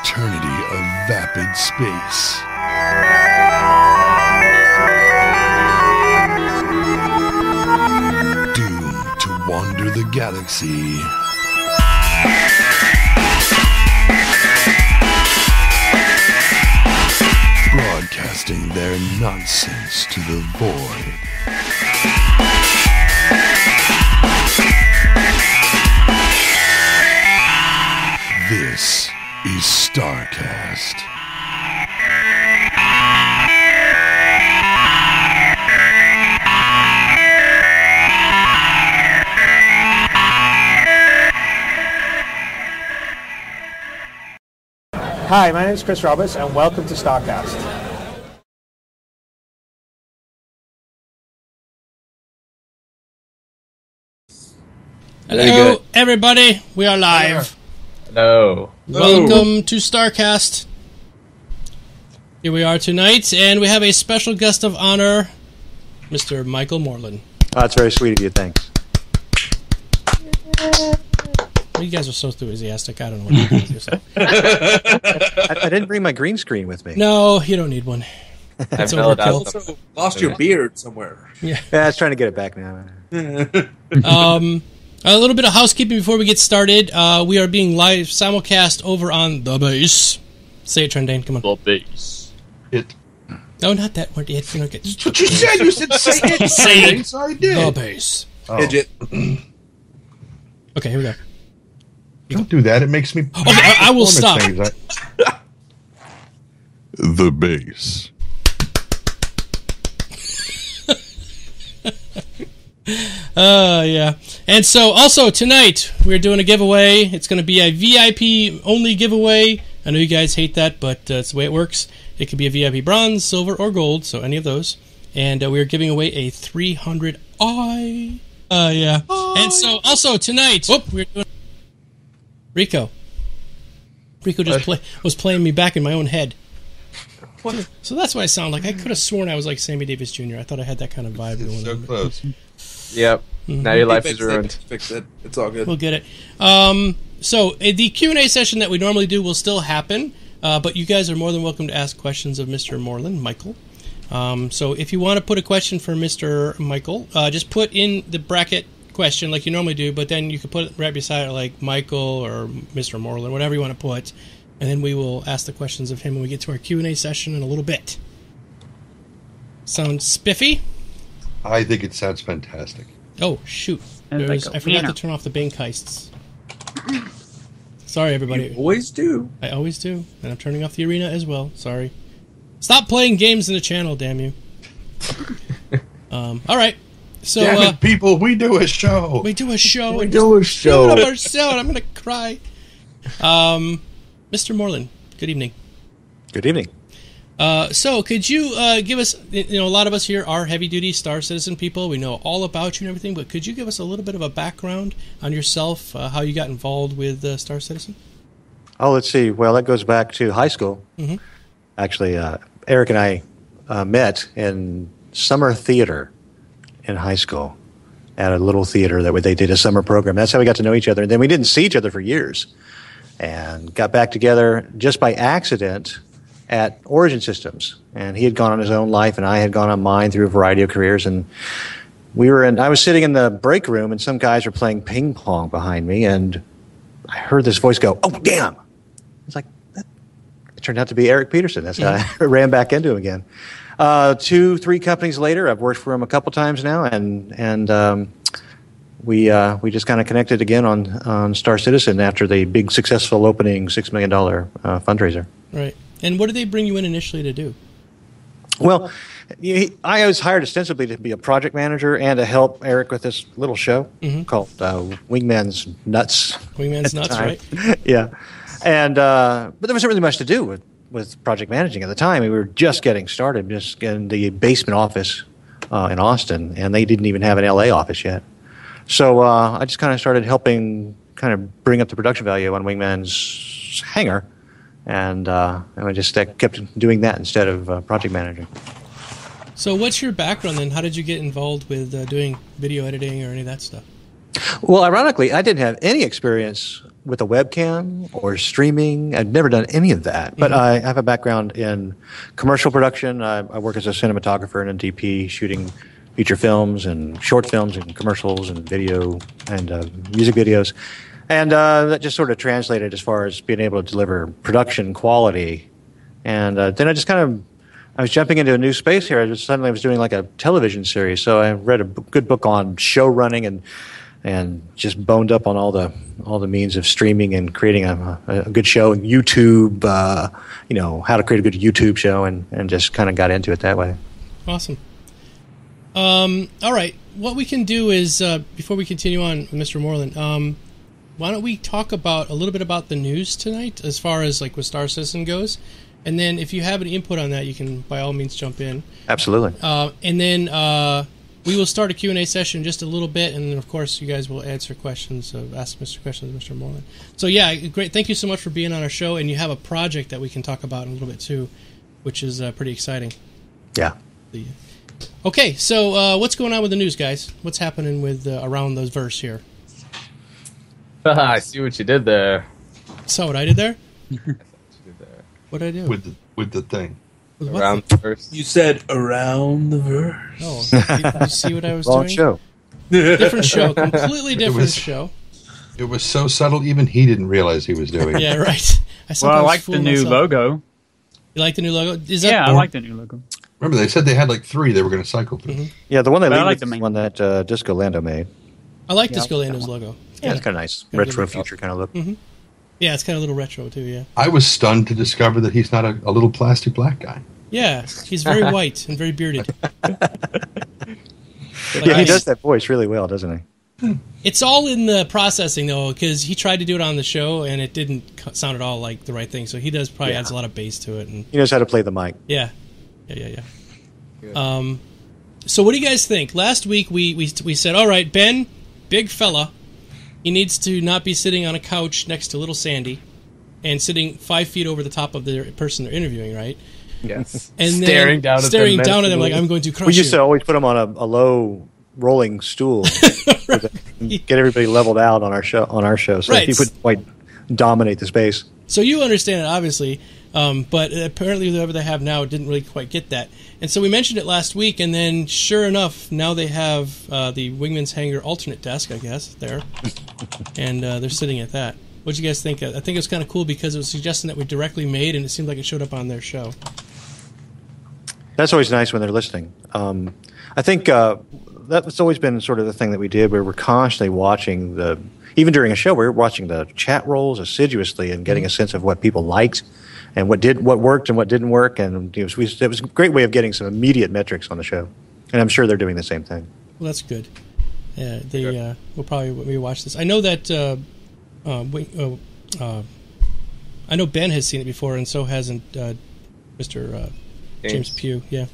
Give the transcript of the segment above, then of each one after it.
eternity of vapid space. Doomed to wander the galaxy. Broadcasting their nonsense to the void. This is StarCast. Hi, my name is Chris Roberts, and welcome to StarCast. Hello, everybody. We are live. Hello. Welcome to StarCast. Here we are tonight, and we have a special guest of honor, Mister Michael Morlan. Oh, that's very sweet of you. Thanks. Well, you guys are so enthusiastic. I don't know what you're doing with yourself. I didn't bring my green screen with me. No, you don't need one. That's overkill. Also lost your beard somewhere. Yeah. I was trying to get it back now. A little bit of housekeeping before we get started. We are being live simulcast over on The Base. Say it, Trendane. Come on. The Base. It. No, not that word. It's gonna get. That's what you said. You said say it. Say it. So I did. The Base. Oh. Idiot. Okay, here we go. Don't do that. It makes me... Okay, I will stop. The base. Yeah. And so, also, tonight, we're doing a giveaway. It's going to be a VIP-only giveaway. I know you guys hate that, but it's the way it works. It could be a VIP bronze, silver, or gold, so any of those. And we're giving away a 300i. Yeah. And so, also, tonight, we're doing... Rico just was playing me back in my own head. What? So that's what I sound like. I could have sworn I was like Sammy Davis Jr. I thought I had that kind of vibe. It's so close. Yep. Mm-hmm. Now your life is ruined. Fix it. It's all good. We'll get it. So the Q&A session that we normally do will still happen, but you guys are more than welcome to ask questions of Mr. Morlan, Michael. So if you want to put a question for Mr. Michael, just put in the bracket question like you normally do, but then you can put it right beside it like Michael or Mr. Morlan, whatever you want to put, and then we will ask the questions of him when we get to our Q&A session in a little bit. Sound spiffy? I think it sounds fantastic. Oh, shoot. I forgot to turn off the bank heists. Sorry, everybody. You always do. I always do, and I'm turning off the arena as well. Sorry. Stop playing games in the channel, damn you. All right. So, damn it, people, we do a show. We do a show. We do a show. I'm going to cry. Mr. Morlan, good evening. Good evening. So, could you give us, a lot of us here are heavy-duty Star Citizen people. We know all about you and everything, but could you give us a little bit of a background on yourself, how you got involved with Star Citizen? Oh, let's see. Well, that goes back to high school. Mm-hmm. Actually, Eric and I met in summer theater in high school at a little theater that they did a summer program. That's how we got to know each other. And then we didn't see each other for years and got back together just by accident at Origin Systems. And he had gone on his own life and I had gone on mine through a variety of careers. And I was sitting in the break room and some guys were playing ping pong behind me and I heard this voice go, "Oh, damn." It's like, it turned out to be Eric Peterson. That's how I ran back into him again. 2-3 companies later, I've worked for him a couple times now, and we just kind of connected again on Star Citizen after the big successful opening $6 million fundraiser. Right. And what did they bring you in initially to do? Well, I was hired ostensibly to be a project manager and to help Eric with this little show called Wingman's Nuts. Wingman's Nuts, right? Yeah. And but there wasn't really much to do with project managing at the time. We were just getting started, just in the basement office in Austin, and they didn't even have an LA office yet. So I just kind of started helping kind of bring up the production value on Wingman's hangar, and I just kept doing that instead of project managing. So what's your background then? How did you get involved with doing video editing or any of that stuff? Well, ironically, I didn't have any experience with a webcam or streaming. I've never done any of that, but I have a background in commercial production. I work as a cinematographer and a DP, shooting feature films and short films and commercials and video and music videos. And that just sort of translated as far as being able to deliver production quality. And then I was jumping into a new space here. I was doing like a television series. So I read a good book on show running and just boned up on all the means of streaming and creating a good show and YouTube, how to create a good YouTube show and just kind of got into it that way. Awesome. All right. What we can do is, before we continue on with Mr. Morlan, why don't we talk a little bit about the news tonight as far as like with Star Citizen goes? And then if you have any input on that, you can by all means jump in. Absolutely. And then we will start a Q&A session in just a little bit, and then of course you guys will answer questions, ask Mr. questions, Mr. Morlan. So yeah, great. Thank you so much for being on our show, and you have a project that we can talk about in a little bit too, which is pretty exciting. Yeah. Okay, so what's going on with the news, guys? What's happening with around those verse here? I see what you did there. Saw what I did there? What did I do? With the thing. With what Around thing? first. You said around the verse. Oh, you see what I was Wrong doing? show. Different show, completely different show. It was so subtle, even he didn't realize he was doing it. Yeah, right. I like the new logo. You like the new logo? Is that I like the new logo. Remember, they said they had like 3 they were going to cycle through. Mm-hmm. Yeah, the one they But I lead like with the is main one that Disco Lando made. I like Disco Lando's logo. Yeah, it's kind of nice. Kinda Retro good. future kind of look. Mm-hmm. Yeah, it's kind of a little retro too, yeah. I was stunned to discover that he's not a little plastic black guy. Yeah, he's very white and very bearded. Yeah, he does that voice really well, doesn't he? It's all in the processing, though, because he tried to do it on the show, and it didn't sound at all like the right thing. So he probably adds a lot of bass to it. And He knows how to play the mic. yeah. So what do you guys think? Last week we said, all right, Ben, big fella, he needs to not be sitting on a couch next to little Sandy and sitting 5 feet over the top of the person they're interviewing, right? Yes. And Staring down at them at them like, menacingly. I'm going to crush We used you. to always put him on a low rolling stool, get everybody leveled out on our show, so Right. he would quite dominate the space. So you understand it, obviously, but apparently whoever they have now didn't really quite get that. And so we mentioned it last week, and then sure enough, now they have the Wingman's Hangar alternate desk, I guess, there. And they're sitting at that. What do you guys think? I think it was kind of cool because it was suggesting that we directly made, and it seemed like it showed up on their show. That's always nice when they're listening. I think that's always been sort of the thing that we did, where we're constantly watching even during a show, we were watching the chat rolls assiduously and getting a sense of what people liked and what worked and what didn't work. And it was a great way of getting some immediate metrics on the show. And I'm sure they're doing the same thing. Well, that's good. Yeah, they will probably rewatch this. I know that I know Ben has seen it before, and so hasn't Mr. James Pugh. Yeah.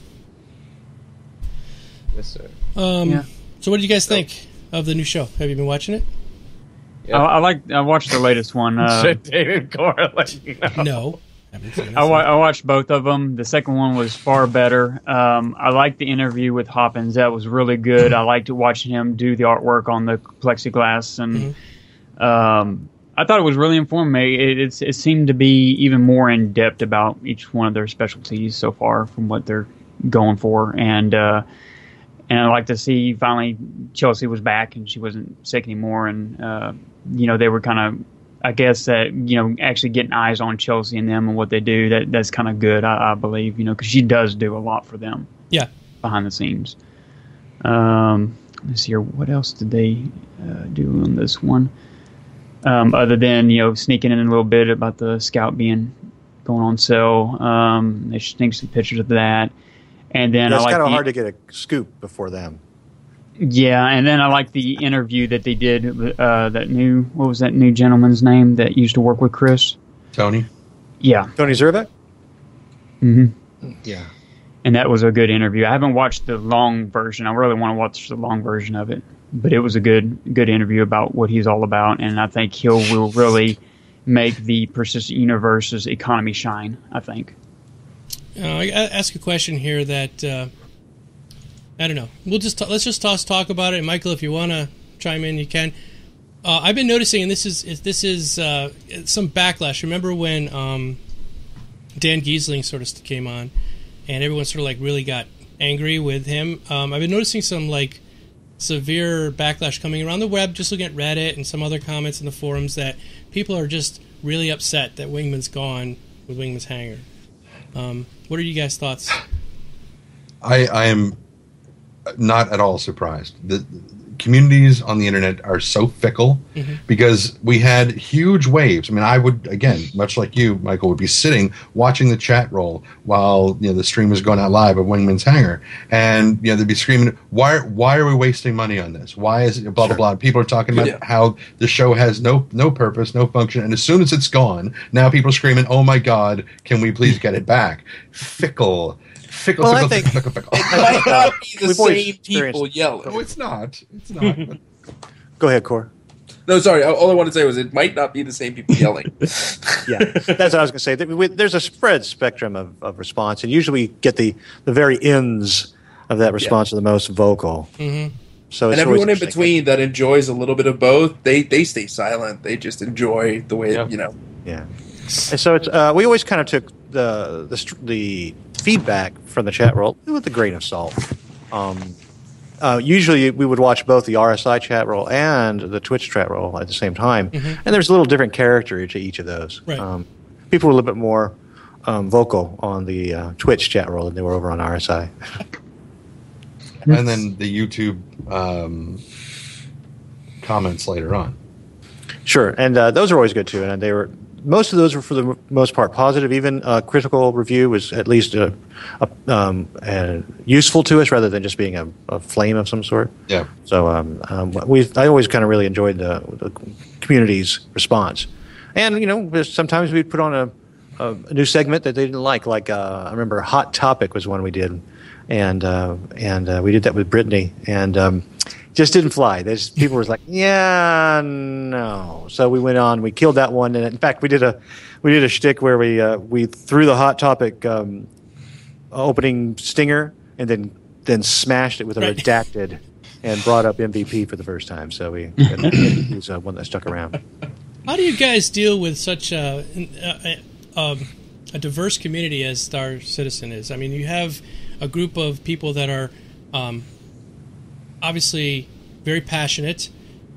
Yes, sir. So what did you guys think of the new show? Have you been watching it? Yep. I watched the latest one. David Corley. No. I haven't seen it. I watched both of them. The second one was far better. I liked the interview with Hoppins. That was really good. I liked watching him do the artwork on the plexiglass, and I thought it was really informative. It seemed to be even more in depth about each one of their specialties so far from what they're going for, and I like to see finally Chelsea was back and she wasn't sick anymore, and they were kind of, I guess that actually getting eyes on Chelsea and them and what they do. That's kind of good, I believe, because she does do a lot for them. Yeah, behind the scenes. Let's see here. What else did they do on this one? Other than sneaking in a little bit about the Scout going on sale. They sneak some pictures of that, and then It's kind of hard to get a scoop before them. Yeah, and then I like the interview that they did. What was that new gentleman's name that used to work with Chris? Tony? Yeah. Tony Zerbeck? Mm-hmm. Yeah. And that was a good interview. I haven't watched the long version. I really want to watch the long version of it. But it was a good interview about what he's all about, and I think he will really make the persistent universe's economy shine, I think. I ask a question here that I don't know. Let's just talk about it. Michael, if you want to chime in, you can. I've been noticing, and this is some backlash. Remember when Dan Giesling sort of came on, and everyone sort of like really got angry with him? I've been noticing some like severe backlash coming around the web, just looking at Reddit and some other comments in the forums, that people are just really upset that Wingman's gone with Wingman's Hangar. What are you guys' thoughts? I am not at all surprised. The communities on the internet are so fickle because we had huge waves. I mean, I would, again, much like you, Michael, would be sitting watching the chat roll while the stream was going out live of Wingman's Hangar, and they'd be screaming, "Why are we wasting money on this? Why is it blah blah blah?" People are talking about how the show has no purpose, no function, and as soon as it's gone, now people are screaming, "Oh my God, can we please get it back?" Fickle. Well, I think fickle. It might not be the same people yelling. No, it's not. It's not. Go ahead, Core. No, sorry. All I wanted to say was it might not be the same people yelling. Yeah, that's what I was going to say. There's a spread spectrum of response, and usually we get the very ends of that response are the most vocal. Mm-hmm. So and everyone in between that enjoys a little bit of both, they stay silent. They just enjoy the way Yeah. And so it's we always kind of took the feedback from the chat roll with a grain of salt. Usually we would watch both the RSI chat roll and the Twitch chat roll at the same time, and there's a little different character to each of those. Right. People were a little bit more vocal on the Twitch chat roll than they were over on RSI. And then the YouTube comments later on. Sure, and those are always good too, and most of those were for the most part positive. Even critical review was at least useful to us rather than just being a flame of some sort. Yeah. So I always kind of really enjoyed the community's response, and sometimes we'd put on a new segment that they didn't like. Like I remember Hot Topic was one we did, and we did that with Brittany, and just didn't fly. People were like, yeah, no. So we went on. We killed that one, and in fact, we did a shtick where we threw the Hot Topic opening stinger and then smashed it with a redacted and brought up MVP for the first time. So he was one that stuck around. How do you guys deal with such a diverse community as Star Citizen is? I mean, you have a group of people that are obviously very passionate,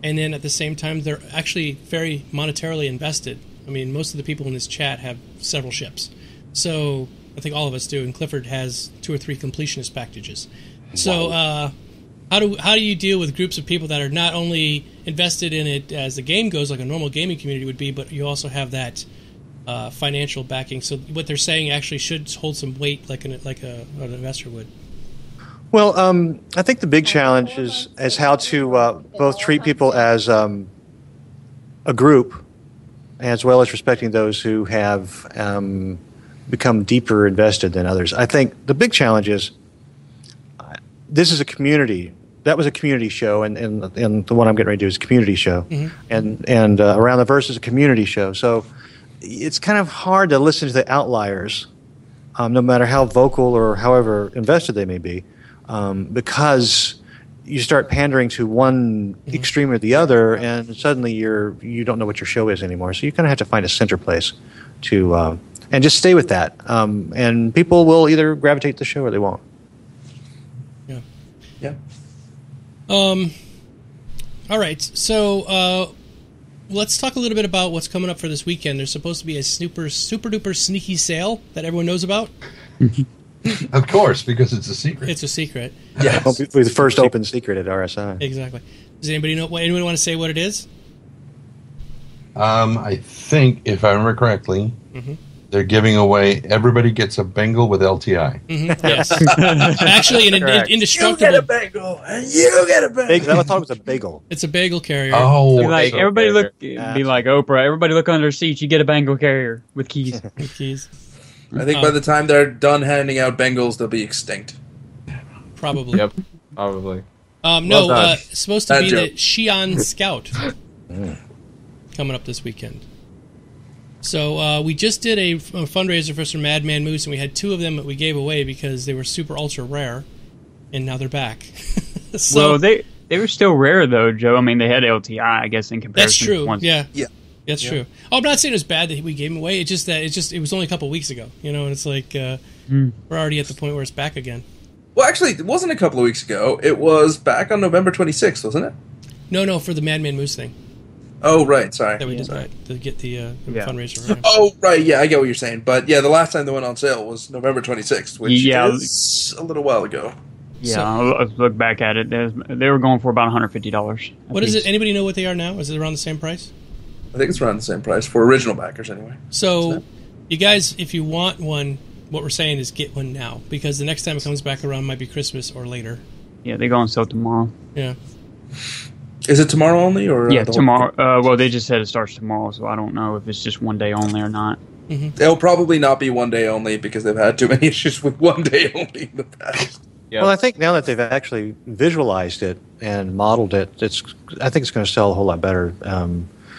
and then at the same time they're actually very monetarily invested. I mean, most of the people in this chat have several ships, so I think all of us do, and Clifford has 2 or 3 completionist packages. So how do you deal with groups of people that are not only invested in it as the game goes, like a normal gaming community would be, but you also have that financial backing, so what they're saying actually should hold some weight like an investor would? Well, I think the big challenge is how to both treat people as a group, as well as respecting those who have become deeper invested than others. I think the big challenge is this is a community. That was a community show, and the one I'm getting ready to do is a community show, and Around the Verse is a community show. So it's kind of hard to listen to the outliers, no matter how vocal or however invested they may be. Because you start pandering to one extreme or the other, and suddenly you don't know what your show is anymore. So you kind of have to find a center place to and just stay with that. And people will either gravitate to the show or they won't. Yeah. All right. So let's talk a little bit about what's coming up for this weekend. There's supposed to be a super duper sneaky sale that everyone knows about. Of course, because it's a secret. It's a secret. Yes. Well, the first open secret at RSI. Exactly. Does anybody know? Anyone want to say what it is? I think, if I remember correctly, they're giving away. Everybody gets a Bengal with LTI. Yes. Actually, an indestructible. You get a bagel, and you get a bagel. I thought it was a bagel. It's a bagel carrier. Oh, Everybody look, be like Oprah. Everybody look under seats. You get a bagel carrier with keys. With keys. I think by the time they're done handing out Bengals, they'll be extinct. Probably. Yep, probably. It's supposed to Bad be joke. the Xi'an Scout coming up this weekend. So we just did a fundraiser for some Madman Moose, and we had 2 of them that we gave away because they were super ultra rare, and now they're back. So Well, They were still rare though, Joe. I mean, they had LTI, I guess, in comparison. That's true. To ones. Yeah. Yeah. That's true. Oh, I'm not saying it's bad that we gave them away. It's just that it was only a couple weeks ago, and it's like we're already at the point where it's back again. Well, actually, it wasn't a couple of weeks ago. It was back on November 26th, wasn't it? No, for the Madman Moose thing Oh, right. Sorry. that we did to get the fundraiser. For him. Oh, right. Yeah, I get what you're saying. But yeah, the last time they went on sale was November 26th, which is a little while ago. Yeah, I'll look back at it. They were going for about $150. What is it? Anybody know what they are now? Is it around the same price? I think it's around the same price for original backers, anyway. So, you guys, if you want one, what we're saying is get one now, because the next time it comes back around might be Christmas or later. Yeah, they go on sale tomorrow. Yeah. Is it tomorrow only, or yeah, tomorrow? Well, they just said it starts tomorrow, so I don't know if it's just one day only or not. Mm-hmm. It'll probably not be one day only because they've had too many issues with one day only in the past. Yep. Well, I think now that they've actually visualized it and modeled it, I think it's going to sell a whole lot better.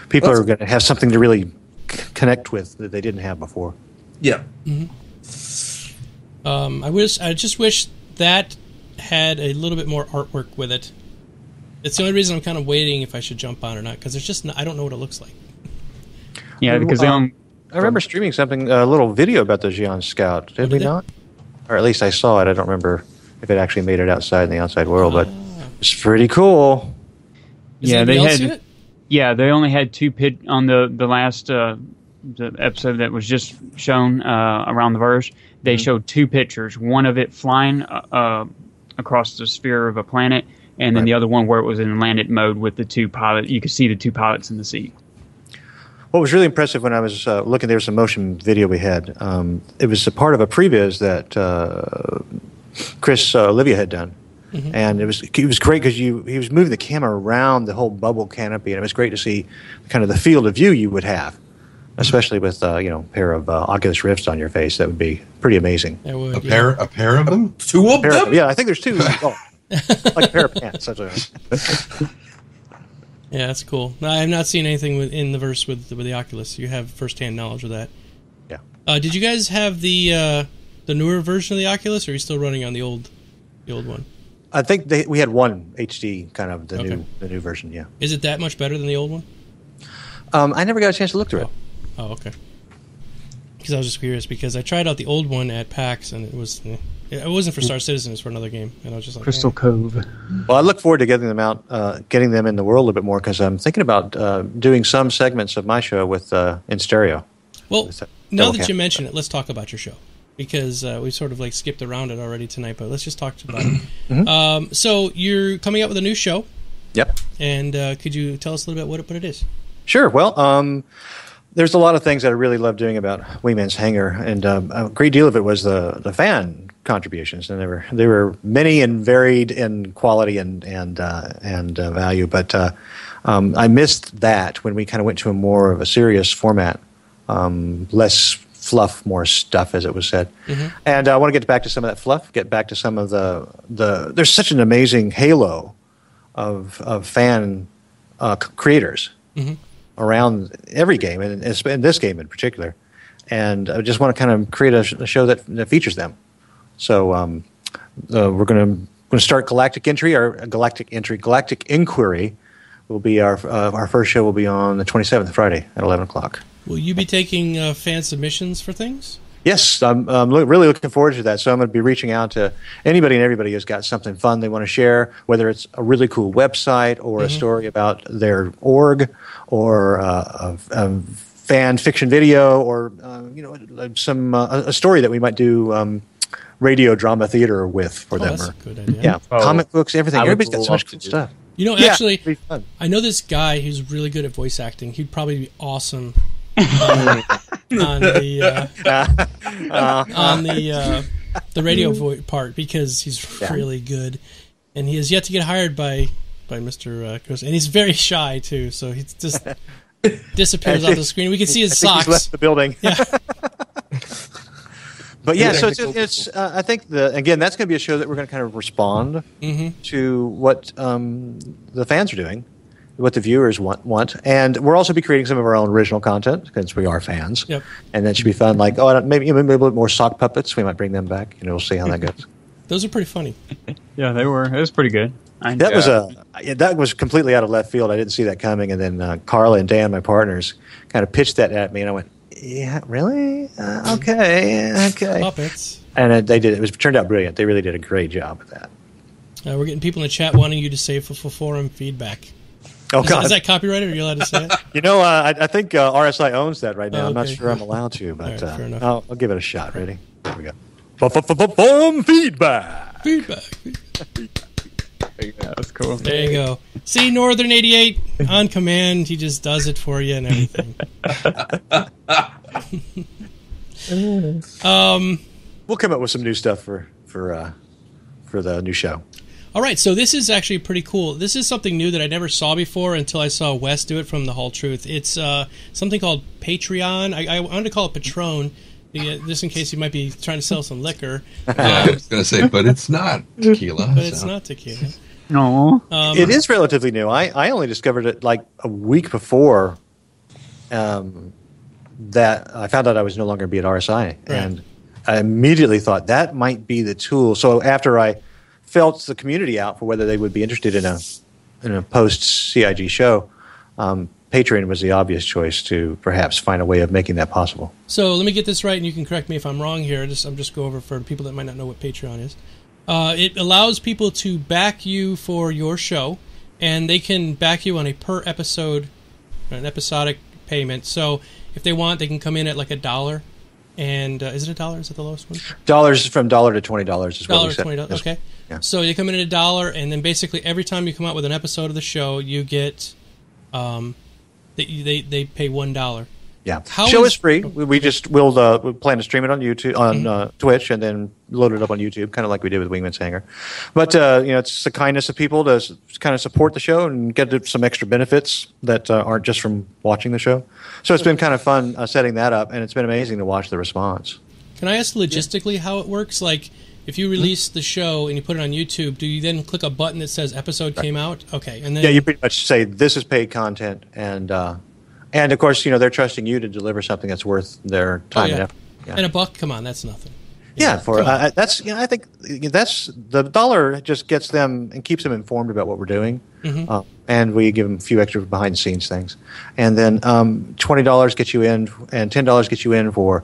People are going to have something to really connect with that they didn't have before. Yeah. Mm-hmm. I just wish that had a little bit more artwork with it. It's the only reason I'm kind of waiting if I should jump on or not, because there's just I don't know what it looks like. Yeah, because I remember streaming something, a little video about the Xi'an Scout. Did we not? Or at least I saw it. I don't remember if it actually made it outside in the outside world, but it's pretty cool. Anybody else seen it? Yeah, they only had two on the last the episode that was just shown around the verse. They showed two pictures. One of it flying across the sphere of a planet, and then the other one where it was in landed mode with the two pilots. You could see the two pilots in the seat. What was really impressive when I was looking, there was a motion video we had. It was a part of a previs that Chris Olivia had done. Mm-hmm. And it was great because he was moving the camera around the whole bubble canopy, and it was great to see kind of the field of view you would have, especially with a pair of Oculus Rifts on your face. That would be pretty amazing. That would, a pair of them? Two of them? Yeah, I think there's two. Like a pair of pants. Yeah, that's cool. No, I have not seen anything in the verse with the Oculus. You have first-hand knowledge of that. Yeah. Did you guys have the newer version of the Oculus, or are you still running on the old one? I think we had one HD kind of the new version. Yeah. Is it that much better than the old one? I never got a chance to look through it. Oh, okay. Because I was just curious, because I tried out the old one at PAX, and it wasn't for Star Citizen, it was for another game, and I was just like, Crystal Cove. Well, I look forward to getting them out, getting them in the world a little bit more, because I'm thinking about doing some segments of my show with in stereo. Well, now that you mention it, let's talk about your show, because we sort of like skipped around it already tonight, but let's just talk about it. Mm-hmm. So you're coming out with a new show. Yep. And could you tell us a little bit what it is? Sure. Well, there's a lot of things that I really love doing about Wingman's Hangar, and a great deal of it was the fan contributions, and they were many and varied in quality and value. But I missed that when we kind of went to a more of a serious format, less fluff, more stuff, as it was said. Mm-hmm. And I want to get back to some of that fluff. Get back to some of the. There's such an amazing halo of fan creators. Mm-hmm. Around every game, and in this game in particular, and I just want to kind of create a show that features them. So we're going to start Galactic Inquiry will be our first show. Will be on the 27th, Friday at 11 o'clock. Will you be taking fan submissions for things? Yes, I'm really looking forward to that. So I'm going to be reaching out to anybody and everybody who's got something fun they want to share, whether it's a really cool website or a story about their org, or a fan fiction video, or a story that we might do radio drama theater with for them. That's a good idea. Yeah, comic books, everything. Everybody's got so much cool stuff. Actually, I know this guy who's really good at voice acting. He'd probably be awesome on the radio part, because he's really good, and he has yet to get hired by Mr. Chris, and he's very shy too, so he just disappears off the screen. We can see his socks. He's left the building. Yeah. But yeah, so it's I think again that's going to be a show that we're going to kind of respond to what the fans are doing, what the viewers want, and we'll also be creating some of our own original content because we are fans. Yep. And that should be fun. Like maybe a little bit more sock puppets. We might bring them back. We'll see how that goes. Those are pretty funny. Yeah, they were. It was pretty good. That was completely out of left field. I didn't see that coming, and then Carla and Dan, my partners, kind of pitched that at me, and I went, "Yeah, really? Okay." Puppets. And they did. It turned out brilliant. They really did a great job with that. We're getting people in the chat wanting you to say for forum feedback. Oh, God. Is that copyrighted? Are you allowed to say it? I think RSI owns that right now. Oh, okay. I'm not sure I'm allowed to, but All right, fair enough. I'll give it a shot. Ready? Here we go. Forum feedback. Feedback. That's cool. There you go. See, Northern 88 on command. He just does it for you and everything. We'll come up with some new stuff for the new show. All right, so this is actually pretty cool. This is something new that I never saw before until I saw Wes do it from The Whole Truth. It's something called Patreon. I wanted to call it Patron, just in case you might be trying to sell some liquor. I was going to say, but it's not tequila. But it's not tequila. No. It is relatively new. I only discovered it like a week before that I found out I was no longer be at RSI. Right. And I immediately thought that might be the tool. So after I felt the community out for whether they would be interested in a post-CIG show, Patreon was the obvious choice to perhaps find a way of making that possible. So let me get this right, and you can correct me if I'm wrong here. I'm just go over for people that might not know what Patreon is. It allows people to back you for your show, and they can back you on a per episode, an episodic payment. So if they want, they can come in at like $1. And is it $1? Is it the lowest one? Dollars from $1 to $20 is what we said. $20. Okay. Yeah. So you come in at $1, and then basically every time you come out with an episode of the show, you get they pay $1. Yeah, show is free. We'll plan to stream it on YouTube, on Twitch, and then load it up on YouTube, kind of like we did with Wingman's Hangar. But it's the kindness of people to kind of support the show and get some extra benefits that aren't just from watching the show. So it's been kind of fun setting that up, and it's been amazing to watch the response. Can I ask logistically how it works? Like, if you release the show and you put it on YouTube, do you then click a button that says episode came out? Okay, and then you pretty much say this is paid content, and of course, they're trusting you to deliver something that's worth their time and effort. Yeah. And $1, come on, that's nothing. Yeah, that's I think that's the $1 just gets them and keeps them informed about what we're doing, and we give them a few extra behind the scenes things, and then $20 gets you in, and $10 gets you in for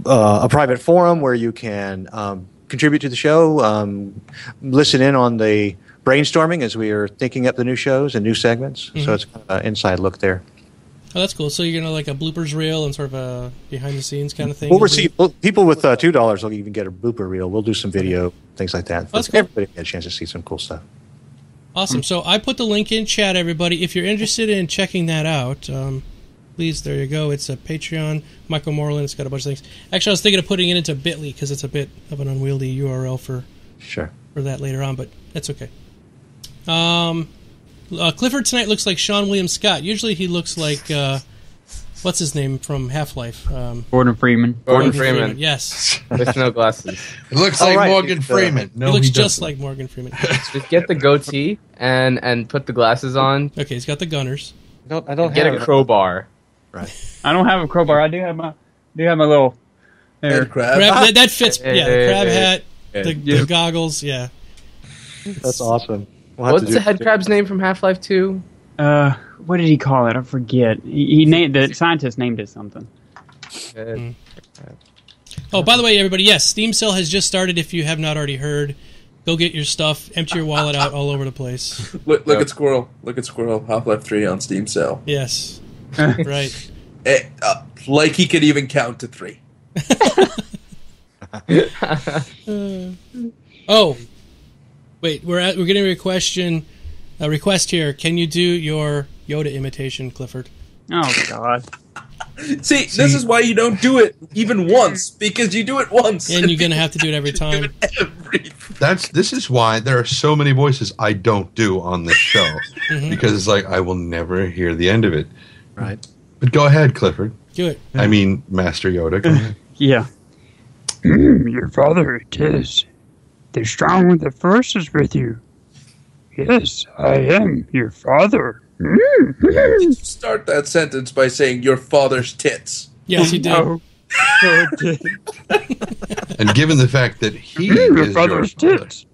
a private forum where you can contribute to the show, listen in on the brainstorming as we are thinking up the new shows and new segments. So it's kind of an inside look there. Oh, that's cool. So you're going to like a bloopers reel and sort of a behind-the-scenes kind of thing? We'll receive people with $2 will even get a blooper reel. We'll do some video, things like that. That's cool. Everybody get a chance to see some cool stuff. Awesome. So I put the link in chat, everybody. If you're interested in checking that out, please, there you go. It's a Patreon. Michael Morlan. It's got a bunch of things. Actually, I was thinking of putting it into Bitly because it's a bit of an unwieldy URL for that later on, but that's okay. Clifford tonight looks like Sean William Scott. Usually he looks like, what's his name from Half-Life? Gordon Freeman. Gordon Freeman. Yes. With no glasses. It looks like Morgan Freeman. No, he looks just like Morgan Freeman. Just get the goatee and put the glasses on. Okay, he's got the gunners. I don't get a crowbar. Right. I don't have a crowbar. I do have my little Head crab. That fits. Yeah, the crab hat, the goggles. Yeah. That's awesome. What's the head crab's name from Half-Life 2? What did he call it? I forget. He named the scientist named it something. Oh, by the way, everybody, yes, Steam sale has just started. If you have not already heard, go get your stuff. Empty your wallet out all over the place. Look at Squirrel. Look at Squirrel. Half-Life 3 on Steam sale. Yes, right. Like he could even count to 3. Wait, we're getting a request here. Can you do your Yoda imitation, Clifford? Oh God! See, this is why you don't do it even once, because you do it once, and you're gonna have to do it every time. This is why there are so many voices I don't do on this show, because it's like I will never hear the end of it. Right. But go ahead, Clifford. Do it. I mean, Master Yoda. Go ahead. Yeah. Your father it is. The strong with the force is with you. Yes, I am your father. Start that sentence by saying your father's tits. Yes, he did. Oh. And given the fact that he your is father's your father, tits.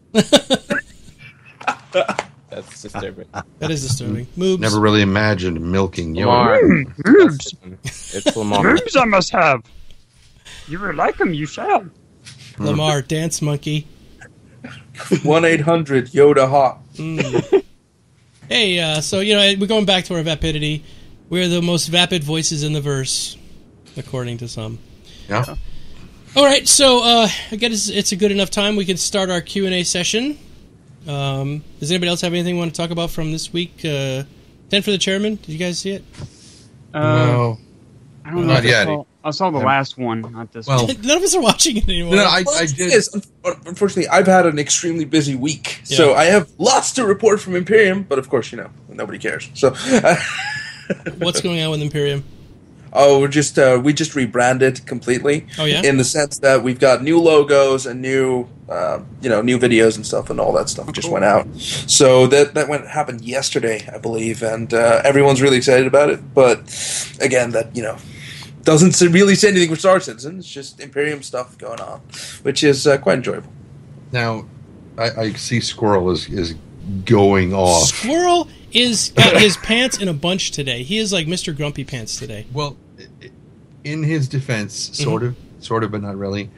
That's disturbing. That is disturbing. Moobs. Never really imagined milking Lamar. Yoda. Moobs. It's Lamar. Moobs I must have. You would like them, you shall. Lamar, dance monkey. 1-800 Yoda hot. Hey, so, we're going back to our vapidity. We're the most vapid voices in the verse, according to some. Yeah. All right, so I guess it's a good enough time. We can start our Q&A session. Does anybody else have anything you want to talk about from this week? 10 for the Chairman. Did you guys see it? No. I don't know. Not yet. I saw the last one, not this Well, one. None of us are watching it anymore. No, I Well, the thing did. is, unfortunately, I've had an extremely busy week, Yeah. so I have lots to report from Imperium. But of course, nobody cares. So, What's going on with Imperium? we just rebranded completely. Oh, yeah? In the sense that we've got new logos and new new videos and stuff, and all that stuff just went out. So that happened yesterday, I believe, and everyone's really excited about it. But again, that doesn't really say anything for Star Citizen. It's just Imperium stuff going on, which is quite enjoyable. Now, I see Squirrel is going off. Squirrel is got his pants in a bunch today. He is like Mr. Grumpy Pants today. Well, in his defense, sort of, but not really.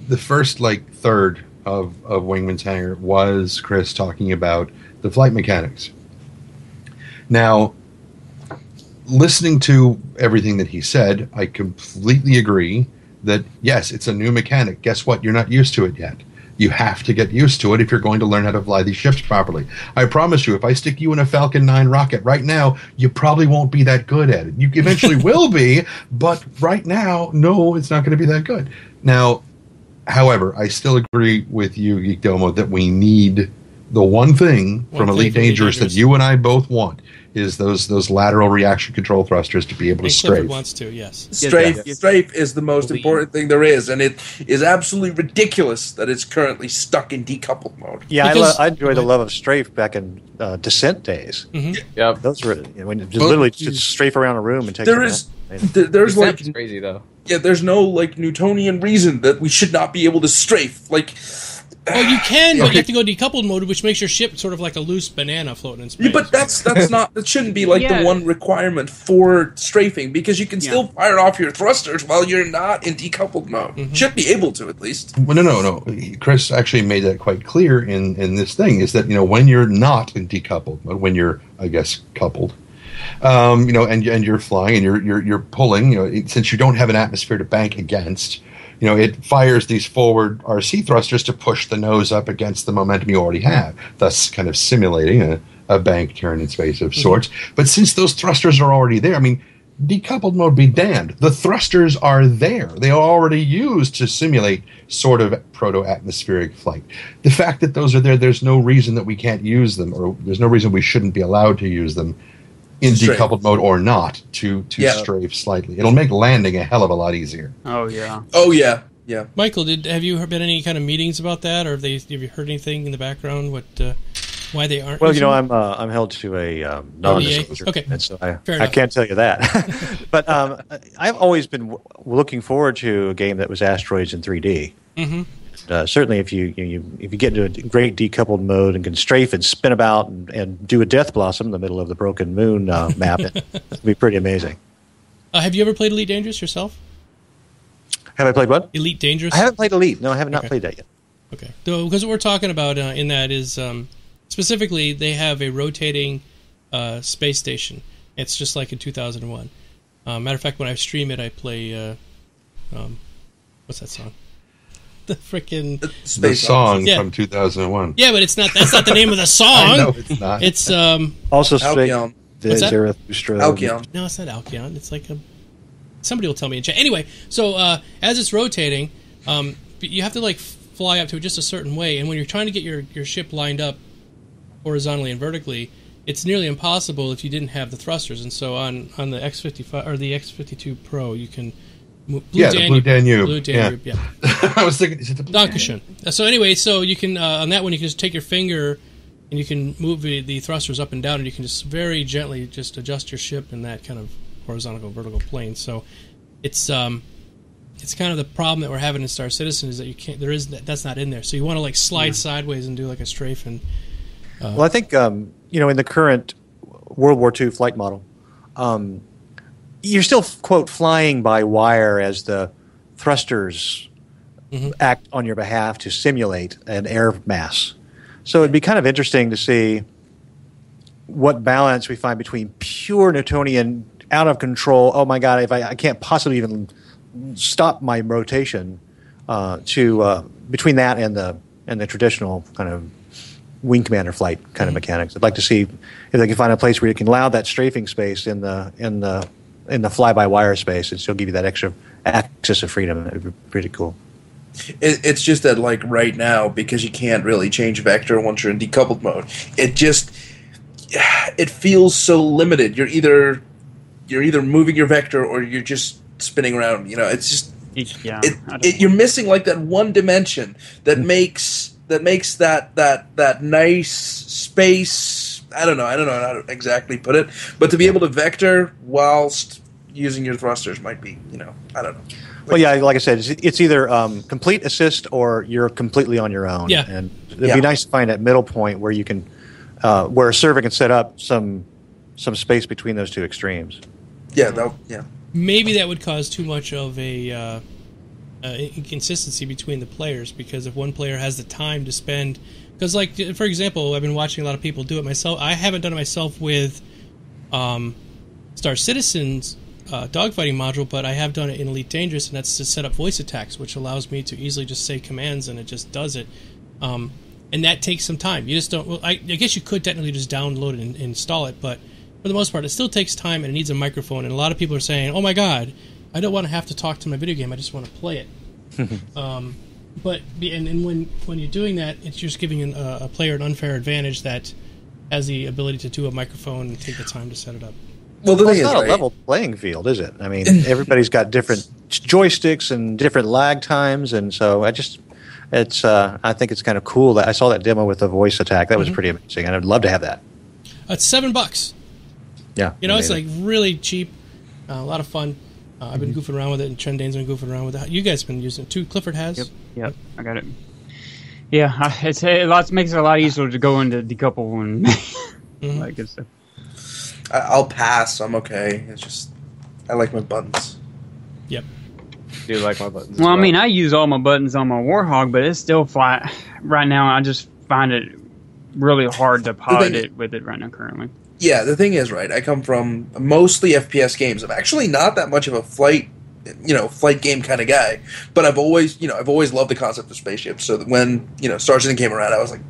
The first third of Wingman's Hangar was Chris talking about the flight mechanics. Now, listening to everything that he said, I completely agree that yes, it's a new mechanic. Guess what? You're not used to it yet. You have to get used to it if you're going to learn how to fly these ships properly. I promise you, if I stick you in a Falcon 9 rocket right now, you probably won't be that good at it. You eventually will be, but right now, no, it's not going to be that good. Now, however, I still agree with you, Geekdomo, that we need the one thing from Elite Dangerous that you and I both want is those lateral reaction control thrusters to be able to strafe. Clifford wants to, yes. Strafe is the most important thing there is, and it is absolutely ridiculous that it's currently stuck in decoupled mode. Yeah, I enjoyed the love of strafe back in Descent days. Mm-hmm. Yep. Those were when you literally just strafe around a room and take. There's It's crazy though. Yeah, there's no Newtonian reason that we should not be able to strafe. Well, you can, but you have to go decoupled mode, which makes your ship sort of like a loose banana floating in space. Yeah, but that's not that shouldn't be the one requirement for strafing, because you can still fire off your thrusters while you're not in decoupled mode. Mm-hmm. Should be able to, at least. Well, no. Chris actually made that quite clear in this thing, is that when you're not in decoupled mode, when you're, I guess, coupled, and you're flying and you're pulling, since you don't have an atmosphere to bank against, it fires these forward RC thrusters to push the nose up against the momentum you already have, thus kind of simulating a bank turn in space of sorts. But since those thrusters are already there, decoupled mode be damned. The thrusters are there. They are already used to simulate sort of proto-atmospheric flight. The fact that those are there, there's no reason that we can't use them, or there's no reason we shouldn't be allowed to use them in decoupled mode or not to strafe slightly. It'll make landing a hell of a lot easier. Oh yeah. Oh yeah. Yeah. Michael, have you been any kind of meetings about that, or have you heard anything in the background? Why they aren't? Well, I'm held to a non-disclosure, okay, and so I can't tell you that. But I've always been looking forward to a game that was Asteroids in 3D. Mm-hmm. Certainly, if you get into a great decoupled mode and can strafe and spin about and do a Death Blossom in the middle of the broken moon map, it'd be pretty amazing. Have you ever played Elite Dangerous yourself? Have I played what? Elite Dangerous? I haven't played Elite. No, I have not played that yet. Okay. Because what we're talking about in that is specifically they have a rotating space station. It's just like in 2001. Matter of fact, when I stream it, I play what's that song? The freaking the song from 2001. Yeah, but it's not. That's not the name of the song. I know it's not. It's also Alcyon. Zarathustra. Alcyon. No, it's not Alcyon. It's like somebody will tell me in chat. Anyway, so as it's rotating, you have to fly up to it just a certain way, and when you're trying to get your ship lined up horizontally and vertically, it's nearly impossible if you didn't have the thrusters. And so on the X55 or the X52 Pro, you can. Blue Danube. Blue Danube, yeah. I was thinking, is it the Blue Dankeschön. So anyway, so you can, on that one, you can just take your finger and you can move the thrusters up and down, and you can just very gently just adjust your ship in that kind of horizontal vertical plane. So it's kind of the problem that we're having in Star Citizen is that you can't, that's not in there. So you want to slide sideways and do a strafe, and Well, I think in the current World War II flight model, you're still quote flying by wire as the thrusters act on your behalf to simulate an air mass. So it'd be kind of interesting to see what balance we find between pure Newtonian, out of control. Oh my God! If I can't possibly even stop my rotation, between that and the traditional kind of wing commander flight kind of mechanics. I'd like to see if they can find a place where you can allow that strafing space in the fly-by-wire space and still give you that extra access of freedom. It would be pretty cool. It's just that, like, right now, because you can't really change vector once you're in decoupled mode, it feels so limited. You're either moving your vector or you're just spinning around. It's just you're missing like that one dimension that makes that nice space. I don't know how to exactly put it, but to be able to vector whilst using your thrusters might be, I don't know. Well, yeah, like I said, it's either complete assist or you're completely on your own. Yeah. And it'd be nice to find that middle point where you can, where a server can set up some space between those two extremes. Yeah, Maybe that would cause too much of a inconsistency between the players, because if one player has the time to spend, because like for example, I've been watching a lot of people do it myself. I haven't done it myself with Star Citizen's dogfighting module, but I have done it in Elite Dangerous, and that's to set up voice attacks, which allows me to easily just say commands and it just does it. And that takes some time. You just don't. Well, I guess you could technically just download it and install it, but for the most part, it still takes time and it needs a microphone. And a lot of people are saying, "Oh my God, I don't want to have to talk to my video game. I just want to play it." But when you're doing that, it's just giving a player an unfair advantage that has the ability to do a microphone and take the time to set it up. Well, It's not a level playing field, is it? I mean, everybody's got different joysticks and different lag times, and so I think it's kind of cool that I saw that demo with the voice attack. That was pretty amazing, and I'd love to have that. It's $7. Yeah, it's like really cheap, a lot of fun. I've been goofing around with it, and Trendane's been goofing around with it. You guys have been using it too. Clifford has. Yep, I got it. Yeah, makes it a lot easier to go into decouple and like good stuff. I'll pass. I'm okay. It's just I like my buttons. Yep. I do like my buttons. Well, I mean, I use all my buttons on my Warhog, but it's still flat. Right now, I just find it really hard to pilot it with it right now currently. Yeah, the thing is, right, I come from mostly FPS games. I'm actually not that much of a flight game kind of guy, but I've always loved the concept of spaceships. So that when, Star Citizen came around, I was like,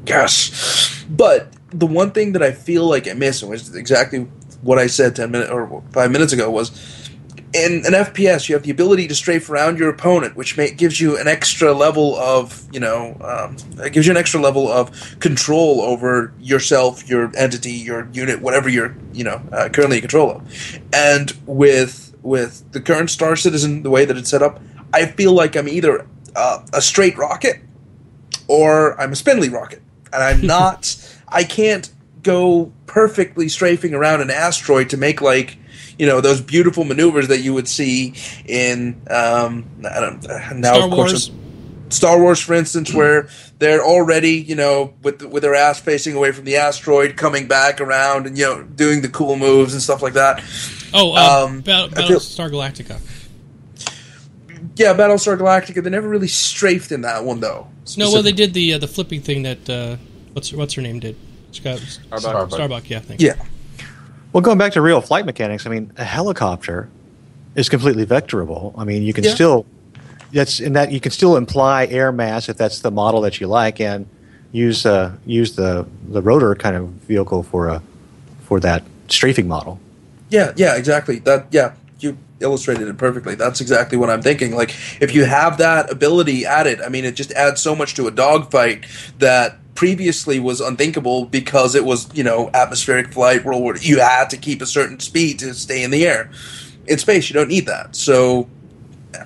yes. But the one thing that I feel like I miss, and which is exactly what I said 5 minutes ago, was in an FPS, you have the ability to strafe around your opponent, which gives you an extra level of, control over yourself, your entity, your unit, whatever you're, currently in control of. And with the current Star Citizen, the way that it's set up, I feel like I'm either a straight rocket or I'm a spindly rocket, and I'm not. I can't go perfectly strafing around an asteroid to make those beautiful maneuvers that you would see in Star Wars, for instance, where they're already with their ass facing away from the asteroid, coming back around and doing the cool moves and stuff like that. Battlestar Galactica. Yeah, Battlestar Galactica. They never really strafed in that one though. No, well, they did the flipping thing that what's her name did. Starbuck. Yeah, thanks. Yeah. Well, going back to real flight mechanics, I mean, a helicopter is completely vectorable. I mean, you can still you can still imply air mass if that's the model that you like, and use the rotor kind of vehicle for that strafing model. Yeah, exactly. You illustrated it perfectly. That's exactly what I'm thinking. Like, if you have that ability at it, I mean, it just adds so much to a dogfight that previously was unthinkable because it was, atmospheric flight, World War. You had to keep a certain speed to stay in the air. In space, you don't need that. So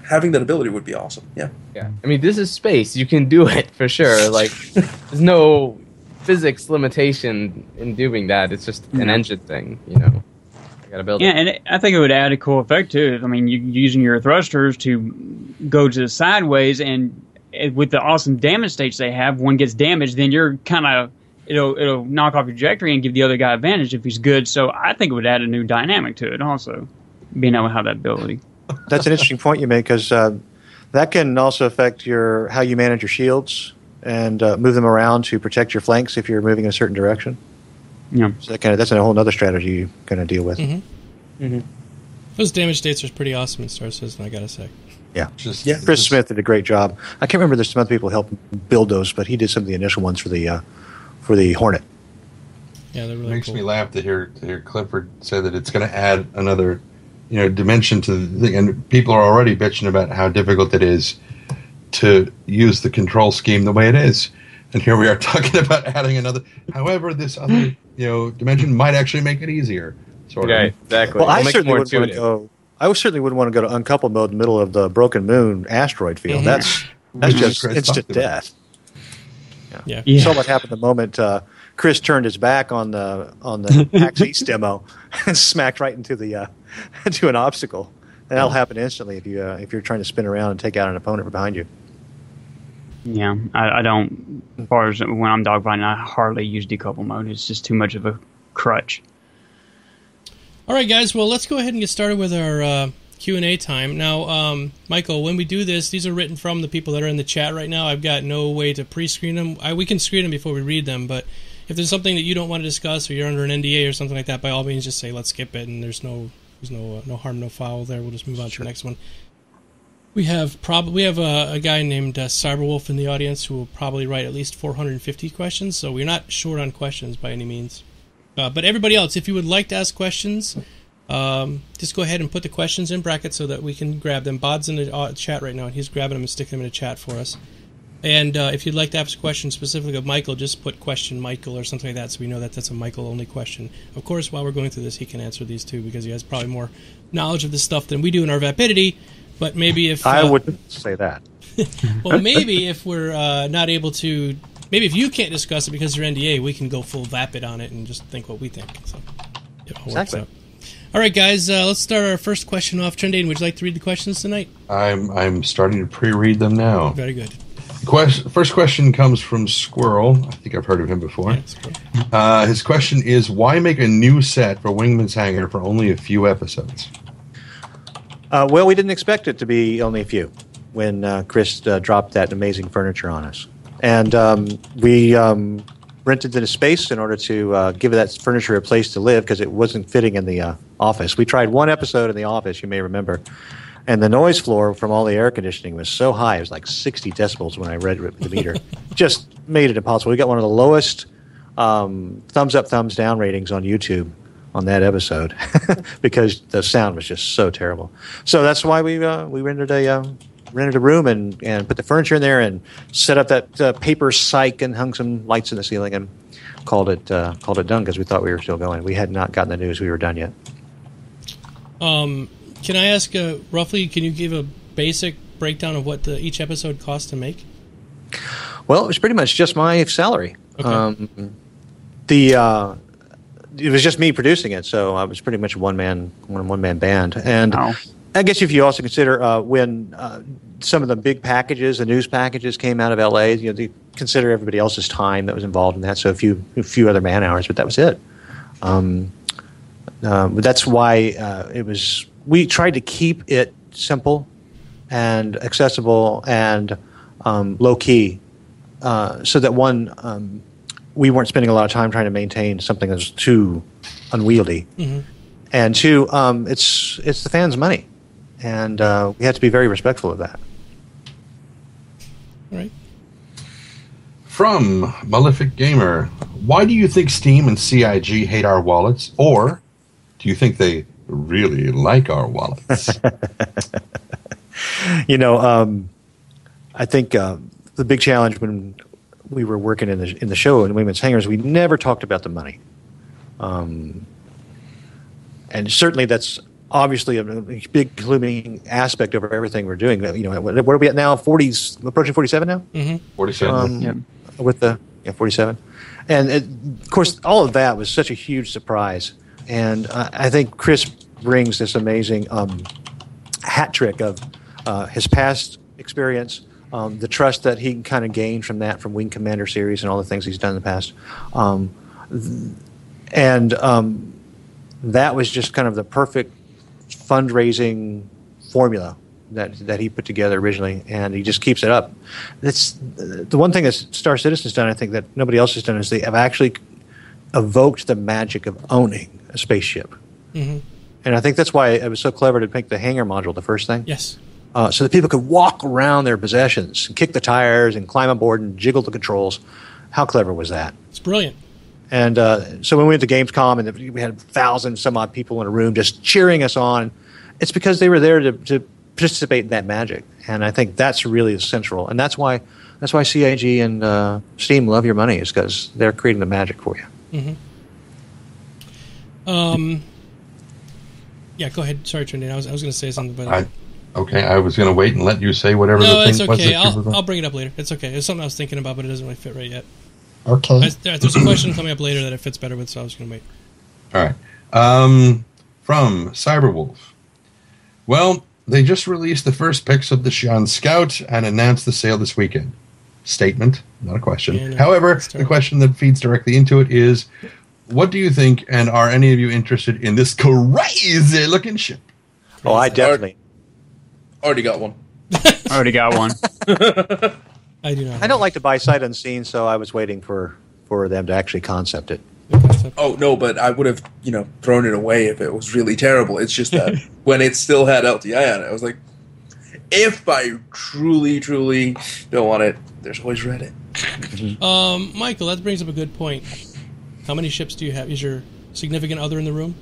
having that ability would be awesome. Yeah. Yeah. I mean, this is space. You can do it for sure. Like, there's no physics limitation in doing that. It's just an engine thing, You gotta build it. And I think it would add a cool effect too. I mean, you're using your thrusters to go to the sideways, and with the awesome damage states they have, one gets damaged, then you're kind of it'll knock off your trajectory and give the other guy advantage if he's good. So I think it would add a new dynamic to it also, being able to have that ability. That's an interesting point you make, because that can also affect how you manage your shields and move them around to protect your flanks if you're moving in a certain direction. Yeah. So that's a whole other strategy you kind of deal with. Those damage states are pretty awesome in Star Citizen, I gotta say. Yeah. Chris Smith did a great job. I can't remember, there's some other people who helped build those, but he did some of the initial ones for the Hornet. Yeah, they're really Makes cool. me laugh to hear Clifford say that it's going to add another, dimension to the thing. And people are already bitching about how difficult it is to use the control scheme the way it is. And here we are talking about adding another. However, this other, dimension might actually make it easier. Sort of. Right, exactly. Well, I It'll make it certainly more wouldn't want to intuitive. go. I certainly wouldn't want to go to uncoupled mode in the middle of the Broken Moon asteroid field. That's just Chris instant talked about. death. Yeah. You saw what happened the moment Chris turned his back on the PAX East demo and smacked right into into an obstacle. And that'll happen instantly if you're trying to spin around and take out an opponent from behind you. Yeah, I don't. As far as when I'm dogfighting, I hardly use decouple mode. It's just too much of a crutch. All right, guys. Well, let's go ahead and get started with our Q&A time. Now, Michael, when we do this, these are written from the people that are in the chat right now. I've got no way to pre-screen them. We can screen them before we read them, but if there's something that you don't want to discuss or you're under an NDA or something like that, by all means, just say, let's skip it, and there's no harm, no foul there. We'll just move on to the next one. We have a guy named Cyberwolf in the audience who will probably write at least 450 questions, so we're not short on questions by any means. But everybody else, if you would like to ask questions, just go ahead and put the questions in brackets so that we can grab them. Bod's in the chat right now, and he's grabbing them and sticking them in the chat for us. And if you'd like to ask a question specifically of Michael, just put question Michael or something like that so we know that that's a Michael-only question. Of course, while we're going through this, he can answer these too because he has probably more knowledge of this stuff than we do in our vapidity. But maybe if... I wouldn't say that. Well, maybe if we're not able to... Maybe if you can't discuss it because you're NDA, we can go full vapid on it and just think what we think. So it all works Exactly. out. All right, guys, let's start our first question off. Trendane, would you like to read the questions tonight? I'm starting to pre-read them now. Very good. First question comes from Squirrel. I think I've heard of him before. Yeah, that's cool. His question is, why make a new set for Wingman's Hangar for only a few episodes? Well, we didn't expect it to be only a few when Chris dropped that amazing furniture on us. And we rented the space in order to give that furniture a place to live because it wasn't fitting in the office. We tried one episode in the office, you may remember, and the noise floor from all the air conditioning was so high, it was like 60 decibels when I read the meter. Just made it impossible. We got one of the lowest thumbs up, thumbs down ratings on YouTube on that episode because the sound was just so terrible. So that's why we rented a room and put the furniture in there and set up that paper cyc and hung some lights in the ceiling and called it done because we thought we were still going. We had not gotten the news we were done yet. Can I ask roughly? Can you give a basic breakdown of what each episode cost to make? Well, it was pretty much just my salary. Okay. It was just me producing it, so I was pretty much a one man band. And Wow. I guess if you also consider when some of the big packages, the news packages, came out of LA, they consider everybody else's time that was involved in that. So a few other man hours, but that was it. But that's why it was. We tried to keep it simple and accessible and low key, so that we weren't spending a lot of time trying to maintain something that was too unwieldy, and two, it's the fans' money, and we had to be very respectful of that. All right. From Malefic Gamer, why do you think Steam and CIG hate our wallets, or do you think they really like our wallets? I think the big challenge when we were working in the show in Women's Hangars, we never talked about the money, and certainly that's obviously a big looming aspect of everything we're doing. Where are we at now? 40s, approaching 47 now. 47. With the 47, and of course all of that was such a huge surprise. And I think Chris brings this amazing hat trick of his past experience, the trust that he can kind of gain from that, from Wing Commander series and all the things he's done in the past. That was just kind of the perfect fundraising formula that he put together originally, and he just keeps it up. That's the one thing that Star Citizen's done, I think, that nobody else has done, is they have actually evoked the magic of owning a spaceship. And I think that's why it was so clever to make the hangar module the first thing. Yes. So that people could walk around their possessions and kick the tires and climb aboard and jiggle the controls. How clever was that? It's brilliant. And so when we went to Gamescom and we had 1,000 some odd people in a room just cheering us on, it's because they were there to participate in that magic. And I think that's really central. And that's why CIG and Steam love your money, is because they're creating the magic for you. Yeah, go ahead. Sorry, Trinity. I was going to say something, but okay, I was going to wait and let you say whatever no, the it's thing was. okay. That you were I'll bring it up later. It's okay. It's something I was thinking about, but it doesn't really fit right yet. Okay. There's a question coming up later that it fits better with, so I was going to wait. All right. From Cyberwolf. Well, they just released the first pics of the Xi'an Scout and announced the sale this weekend. Statement, not a question. Yeah, no, However, the question that feeds directly into it is, what do you think, and are any of you interested in this crazy-looking ship? Oh, I definitely. Already got one. Already got one. I do not. I don't like to buy sight unseen, so I was waiting for them to actually concept it. Oh no, but I would have thrown it away if it was really terrible. It's just that when it still had LTI on it, I was like, if I truly don't want it, there's always Reddit. Michael, that brings up a good point. How many ships do you have? Is your significant other in the room?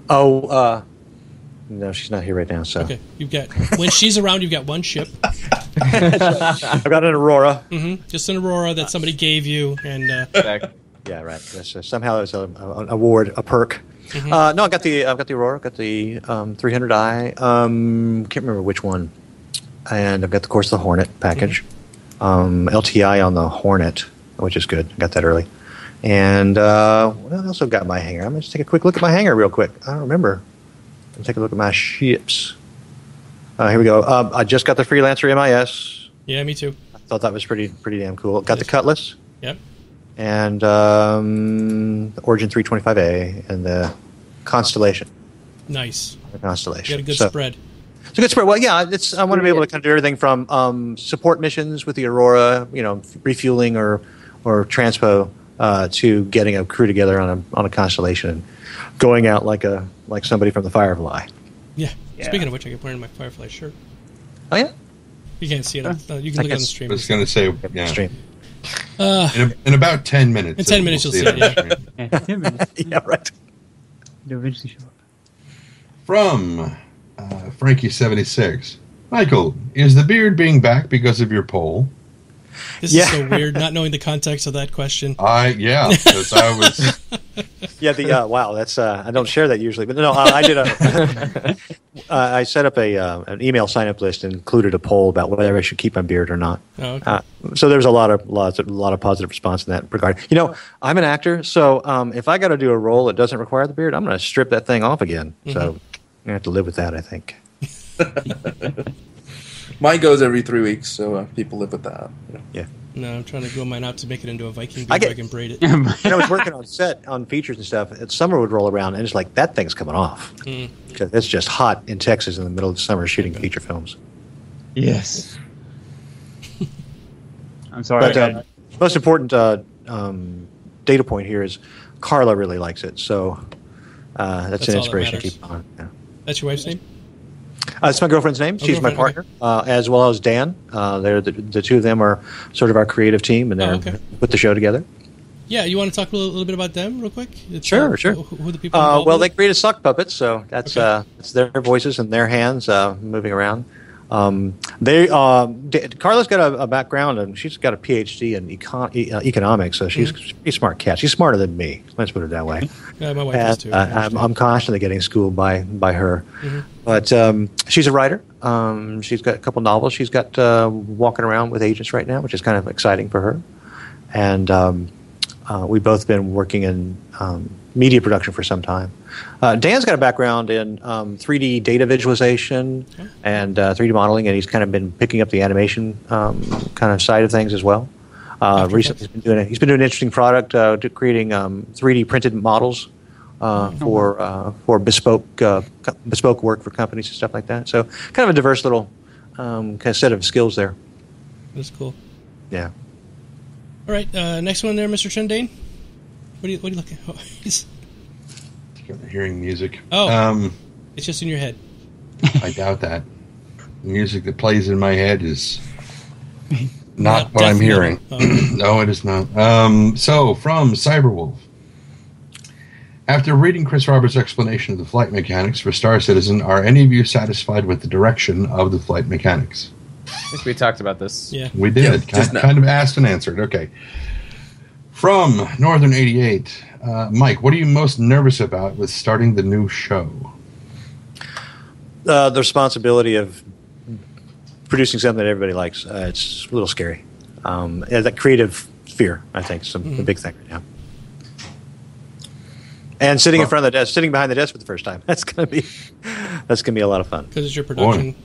Oh, no, she's not here right now. So okay, when she's around, you've got one ship. I've got an Aurora. Just an Aurora that somebody gave you, and yeah, right. Somehow there's an award, a perk. No, I've got the Aurora, got the 300i. Can't remember which one. And I've got, of course, the Hornet package. LTI on the Hornet, which is good. I got that early. And I also got my hangar. I'm going to take a quick look at my hangar real quick. I don't remember. I'll take a look at my ships. Here we go. I just got the Freelancer MIS. Yeah, me too. I thought that was pretty damn cool. Got the Cutlass. Yep. And the Origin 325A and the Constellation. Nice. The Constellation. You got a good spread. It's a good spread. Well, yeah, I want to be able to kind of do everything from support missions with the Aurora, refueling or transpo, to getting a crew together on a Constellation and going out like somebody from the Firefly. Yeah. Speaking of which, I can put in my Firefly shirt. Oh yeah. You can't see it. You can look on the stream. I was going to say, yeah. Stream. In about 10 minutes. In 10 minutes, you'll see it. Yeah, 10 minutes. Yeah, right. They'll eventually show up. From Frankie76. Michael, is the beard being back because of your poll? This is so weird, not knowing the context of that question. Because I was... Yeah, wow, that's I don't share that usually, but no, I did I set up an email sign-up list and included a poll about whether I should keep my beard or not. Oh, okay. So there's a lot of positive response in that regard. I'm an actor, so if I got to do a role that doesn't require the beard, I'm going to strip that thing off again. So I'm going to have to live with that, I think. Mine goes every 3 weeks, so people live with that. Yeah. No, I'm trying to grow mine out to make it into a Viking beard so I can braid it. When I was working on set on features and stuff, summer would roll around and it's like, that thing's coming off. Because it's just hot in Texas in the middle of the summer shooting feature films. Yes. I'm sorry. But most important data point here is Carla really likes it, so that's an inspiration to keep on. Yeah. That's your wife's name? It's my girlfriend's name. She's my partner, as well as Dan. They're the two of them are sort of our creative team, and they put the show together. Yeah, you want to talk a little bit about them real quick? Sure. Who are the people involved well, with? they created sock puppets, so that's it's their voices and their hands moving around. Carla's got a background, and she's got a PhD in economics, so she's a smart cat. She's smarter than me. Let's put it that way. Yeah, my wife is too. I'm constantly getting schooled by her. But she's a writer. She's got a couple novels. She's got walking around with agents right now, which is kind of exciting for her. And we've both been working in media production for some time. Dan's got a background in 3D data visualization and 3D modeling, and he's kind of been picking up the animation kind of side of things as well. Recently, he's been doing an interesting product creating 3D printed models for bespoke work for companies and stuff like that. So kind of a diverse little kind of set of skills there. That's cool. Yeah. All right, next one there, Mr. Trendane. What are you looking at? Oh, he's hearing music. Oh, it's just in your head. I doubt that. The music that plays in my head is not what I'm hearing. Oh. No, it is not. So, from Cyberwolf. After reading Chris Roberts' explanation of the flight mechanics for Star Citizen, are any of you satisfied with the direction of the flight mechanics? I think we talked about this. Yeah. We did. Yeah, kind of asked and answered. Okay. From Northern 88, Mike, what are you most nervous about with starting the new show? The responsibility of producing something that everybody likes. It's a little scary. That creative fear, I think, is the big thing right now. And sitting in front of the desk, sitting behind the desk for the first time. That's gonna be a lot of fun. Because it's your production. Boy.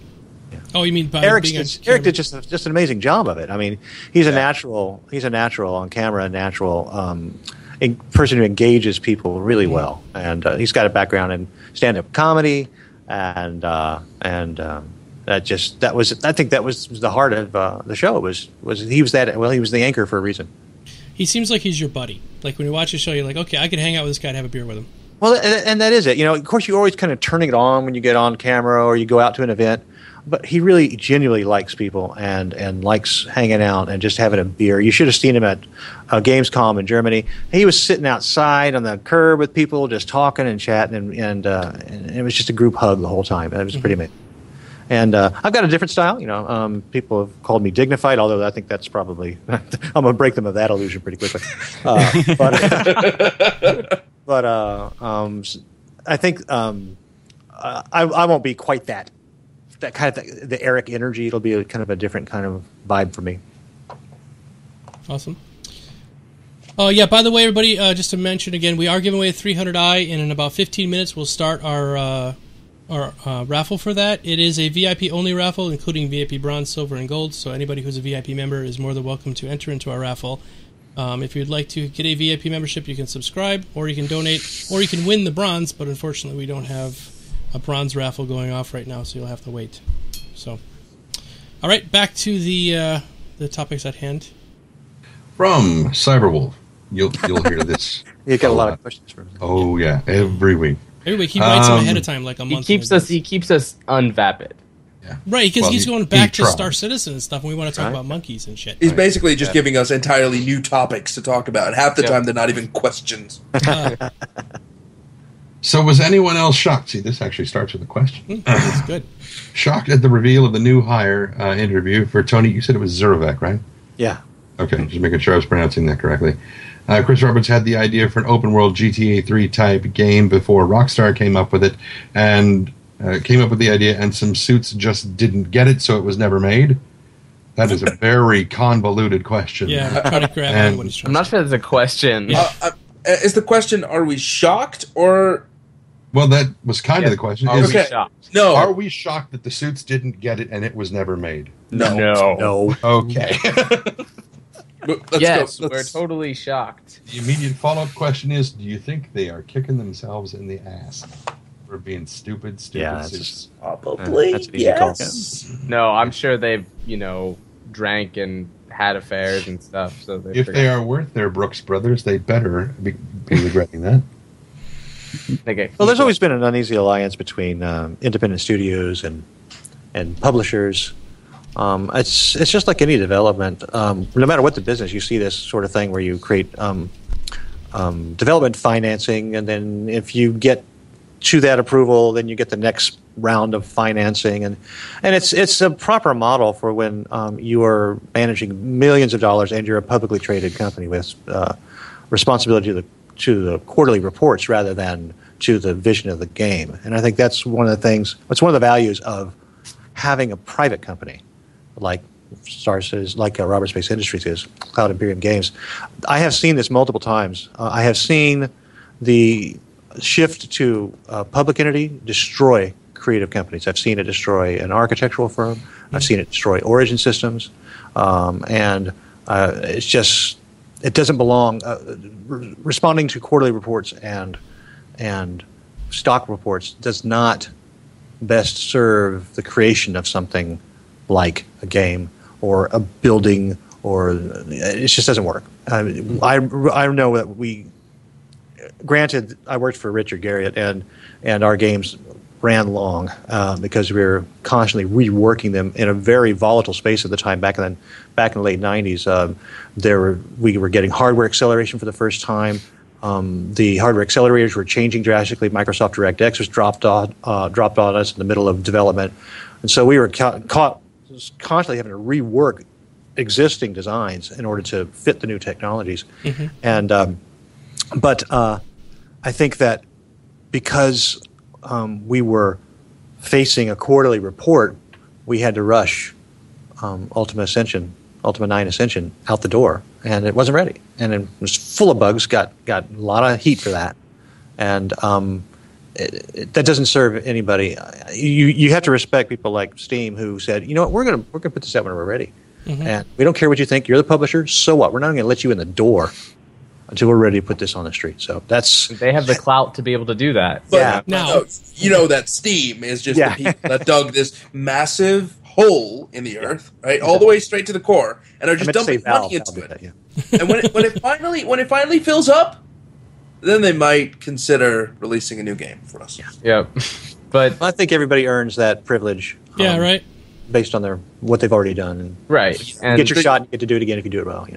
Oh, you mean by Eric being did just an amazing job of it. I mean, he's a natural. He's a natural on camera, a natural person who engages people really well, and he's got a background in stand-up comedy, and I think that was the heart of the show. He was the anchor for a reason. He seems like he's your buddy. Like when you watch a show, you're like, okay, I could hang out with this guy and have a beer with him. Well, and that is it. You know, of course, you're always kind of turning it on when you get on camera or you go out to an event. But he really genuinely likes people and likes hanging out and just having a beer. You should have seen him at Gamescom in Germany. He was sitting outside on the curb with people, just talking and chatting, and it was just a group hug the whole time. It was pretty amazing. And I've got a different style. You know, people have called me dignified, although I think that's probably I'm going to break them of that illusion pretty quickly. But I think I won't be quite that kind of the Eric energy. It'll be kind of a different kind of vibe for me. Awesome. Oh, yeah, by the way, everybody, just to mention again, we are giving away a 300i, and in about 15 minutes we'll start our raffle for that. It is a VIP-only raffle, including VIP bronze, silver, and gold, so anybody who's a VIP member is more than welcome to enter into our raffle. If you'd like to get a VIP membership, you can subscribe, or you can donate, or you can win the bronze, but unfortunately we don't have a bronze raffle going off right now, so you'll have to wait. So, all right, back to the topics at hand. From Cyberwolf, you'll hear this. You got a lot of questions for me. Oh yeah, every week. Every week he writes them ahead of time, like a month. He keeps us unvapid. Yeah. Right, because he's going back to Star Citizen and stuff, and we want to talk about monkeys and shit. He's basically just giving us entirely new topics to talk about. Half the time, they're not even questions. So was anyone else shocked? See, this actually starts with a question. That's good. Shocked at the reveal of the new hire interview for Tony. You said it was Zurovec, right? Yeah. Okay, just making sure I was pronouncing that correctly. Chris Roberts had the idea for an open-world GTA 3 type game before Rockstar came up with it, and came up with the idea, and some suits just didn't get it, so it was never made. That is a very convoluted question. Yeah, I'm trying to grab what he's trying I'm not sure that's a question. Is the question, are we shocked, or... Well, that was kind of the question. Are we shocked? No. Are we shocked that the suits didn't get it and it was never made? No. Okay. Yes, we're totally shocked. The immediate follow-up question is, do you think they are kicking themselves in the ass for being stupid suits? Probably, that's an easy call. No, I'm sure they've, drank and had affairs and stuff. So if they are worth their Brooks Brothers, they better be regretting that. Well, there's always been an uneasy alliance between independent studios and publishers. It's just like any development. No matter what the business, you see this sort of thing where you create development financing, and then if you get to that approval, then you get the next round of financing, and it's a proper model for when you are managing millions of dollars and you're a publicly traded company with responsibility to the quarterly reports rather than to the vision of the game. And I think that's one of the things. It's one of the values of having a private company like Stars is like Robert Space Industries is, Cloud Imperium Games. I have seen this multiple times. I have seen the shift to public entity destroy creative companies. I've seen it destroy an architectural firm. I've seen it destroy Origin Systems, and it's just it doesn't belong. Responding to quarterly reports and stock reports does not best serve the creation of something like a game or a building, or it just doesn't work. I know that we. Granted, I worked for Richard Garriott, and our games ran long because we were constantly reworking them in a very volatile space at the time. Back in the late '90s, we were getting hardware acceleration for the first time. The hardware accelerators were changing drastically. Microsoft DirectX was dropped on us in the middle of development, and so we were constantly having to rework existing designs in order to fit the new technologies. And but I think that because we were facing a quarterly report, we had to rush Ultima 9 Ascension out the door, and it wasn't ready, and it was full of bugs. Got a lot of heat for that, and that doesn't serve anybody. You have to respect people like Steam, who said, you know what, we're gonna put this out when we're ready, and we don't care what you think. You're the publisher, so what? We're not going to let you in the door until we're ready to put this on the street. So they have the clout to be able to do that. But now you know that Steam is just the people that dug this massive hole in the earth, right, all the way straight to the core, and are just dumping money into it. And when it finally fills up, then they might consider releasing a new game for us. Yeah. But I think everybody earns that privilege. Yeah, right. Based on what they've already done, and and get your shot and get to do it again if you do it well.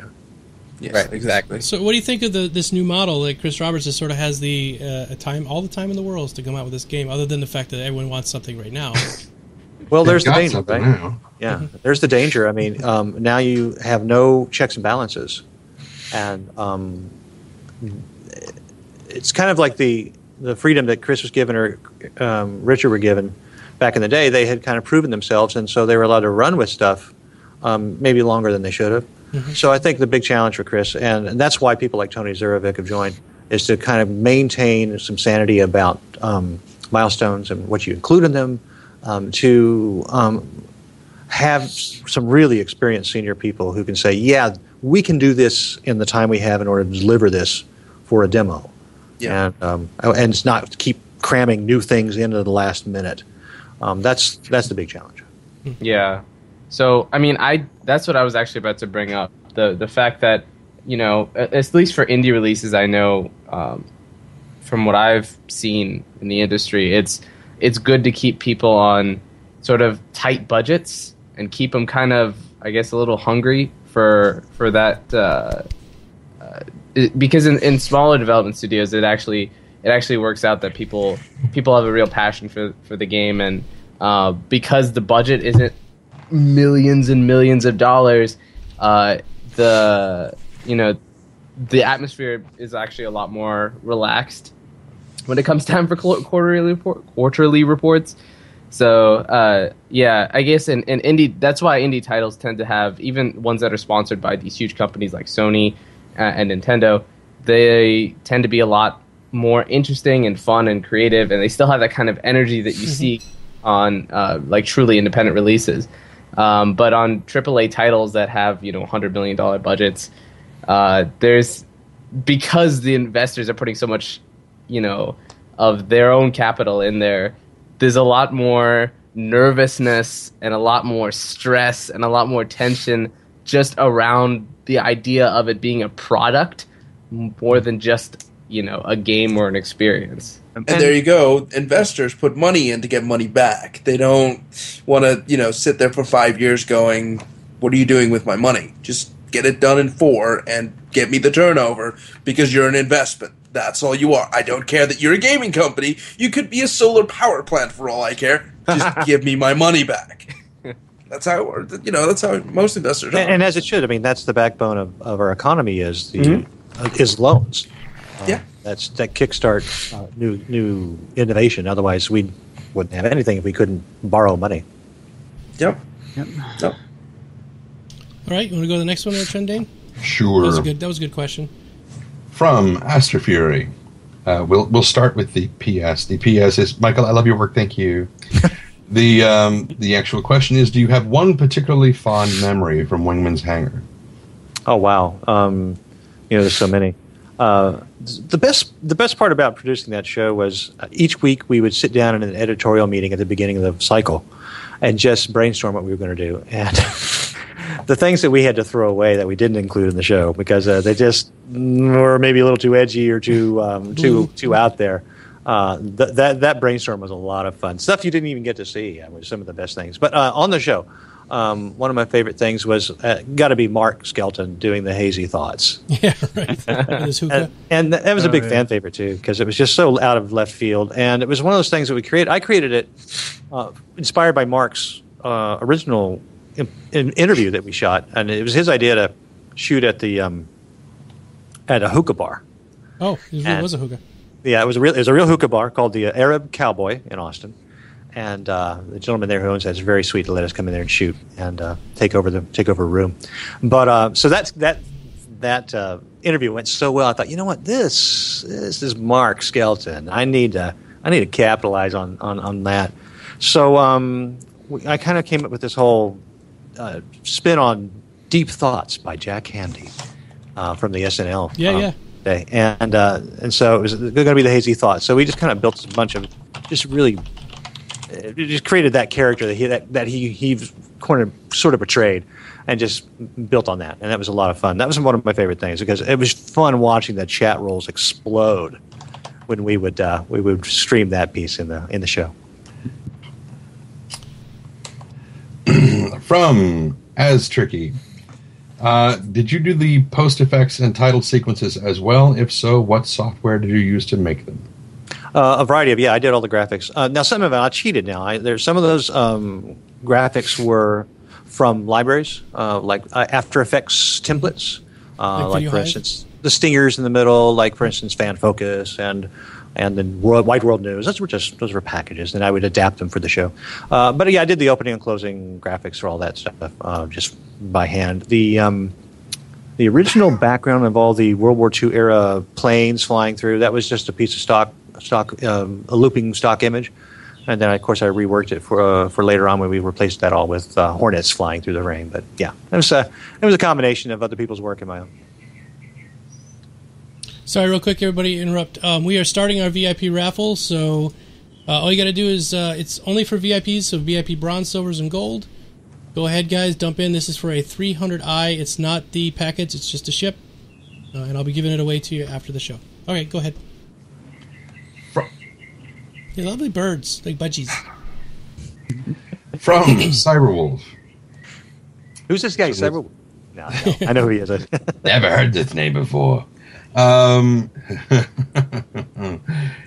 Yes, right, exactly. So, what do you think of this new model? Like Chris Roberts just sort of has the all the time in the world to come out with this game, other than the fact that everyone wants something right now. Well, there's the danger, right? Now. Yeah, there's the danger. I mean, now you have no checks and balances, and it's kind of like the freedom that Chris was given or Richard were given back in the day. They had kind of proven themselves, and so they were allowed to run with stuff maybe longer than they should have. So I think the big challenge for Chris, and that's why people like Tony Zurovic have joined, is to kind of maintain some sanity about milestones and what you include in them, to have some really experienced senior people who can say, yeah, we can do this in the time we have in order to deliver this for a demo. Yeah. And it's not keep cramming new things into the last minute. That's the big challenge. Yeah. So, I mean, that's what I was actually about to bring up. The fact that, at least for indie releases, I know from what I've seen in the industry, it's good to keep people on sort of tight budgets and keep them kind of, I guess, a little hungry for that. Because in smaller development studios, it actually works out that people have a real passion for the game, and because the budget isn't millions and millions of dollars, the atmosphere is actually a lot more relaxed when it comes time for quarterly reports. So I guess in indie, that's why indie titles tend to have, even ones that are sponsored by these huge companies like Sony and Nintendo, they tend to be a lot more interesting and fun and creative, and they still have that kind of energy that you see on like truly independent releases. But on AAA titles that have $100 million budgets, because the investors are putting so much of their own capital in there, there's a lot more nervousness and a lot more stress and a lot more tension just around the idea of it being a product more than just a game or an experience. And there you go. Investors put money in to get money back. They don't want to, sit there for 5 years going, what are you doing with my money? Just get it done in 4 and get me the turnover because you're an investment. That's all you are. I don't care that you're a gaming company. You could be a solar power plant for all I care. Just give me my money back. That's how it works. That's how most investors are. And as it should. I mean, that's the backbone of our economy is is loans. Yeah. That kickstart new innovation. Otherwise, we wouldn't have anything if we couldn't borrow money. Yep. All right, you want to go to the next one there, Trendane? Sure. That was a good question. From Astrofury. We'll start with the PS. The PS is, Michael, I love your work, thank you. The actual question is, do you have one particularly fond memory from Wingman's Hangar? Oh, wow. There's so many. The best part about producing that show was each week we would sit down in an editorial meeting at the beginning of the cycle and just brainstorm what we were going to do. And the things that we had to throw away that we didn't include in the show because they just were maybe a little too edgy or too out there. That brainstorm was a lot of fun. Stuff you didn't even get to see was some of the best things. But on the show, one of my favorite things was got to be Mark Skelton doing the Hazy Thoughts. Yeah, right. and that was a big fan favorite too because it was just so out of left field. And it was one of those things that we created. I created it inspired by Mark's original interview that we shot, and it was his idea to shoot at a hookah bar. Oh, it was a hookah. Yeah, it was a real hookah bar called the Arab Cowboy in Austin, and the gentleman there who owns that is very sweet to let us come in there and shoot and take over a room. But so that interview went so well. I thought, you know what, this is Mark Skelton. I need to capitalize on that. So I kind of came up with this whole spin on Deep Thoughts by Jack Handy from the SNL. Yeah. Day. And so it was going to be the Hazy Thoughts. So we just kind of built a bunch of just created that character that he sort of portrayed and just built on that. And that was a lot of fun. That was one of my favorite things because it was fun watching the chat rolls explode when we would stream that piece in the show. From As Tricky. Did you do the post effects and title sequences as well? If so, what software did you use to make them? A variety of, I did all the graphics. Now, some of it I cheated now. There's some of those graphics were from libraries, like After Effects templates. Like for instance, the stingers in the middle, like for instance, Fan Focus and then Wide World News. Those were packages, and I would adapt them for the show. But I did the opening and closing graphics for all that stuff just by hand. The original background of all the World War II era planes flying through, that was just a piece of a looping stock image. And then, of course, I reworked it for later on when we replaced that all with hornets flying through the rain. But yeah, it was a combination of other people's work and my own. Sorry, real quick, everybody, interrupt. We are starting our VIP raffle, so all you got to do is it's only for VIPs, so VIP bronze, silvers, and gold. Go ahead, guys, dump in. This is for a 300i. It's not the package, it's just a ship, and I'll be giving it away to you after the show. All right, go ahead. They're lovely birds, like budgies. From Cyberwolf. Who's this guy, Cyberwolf? No, I know who he is. Never heard this name before.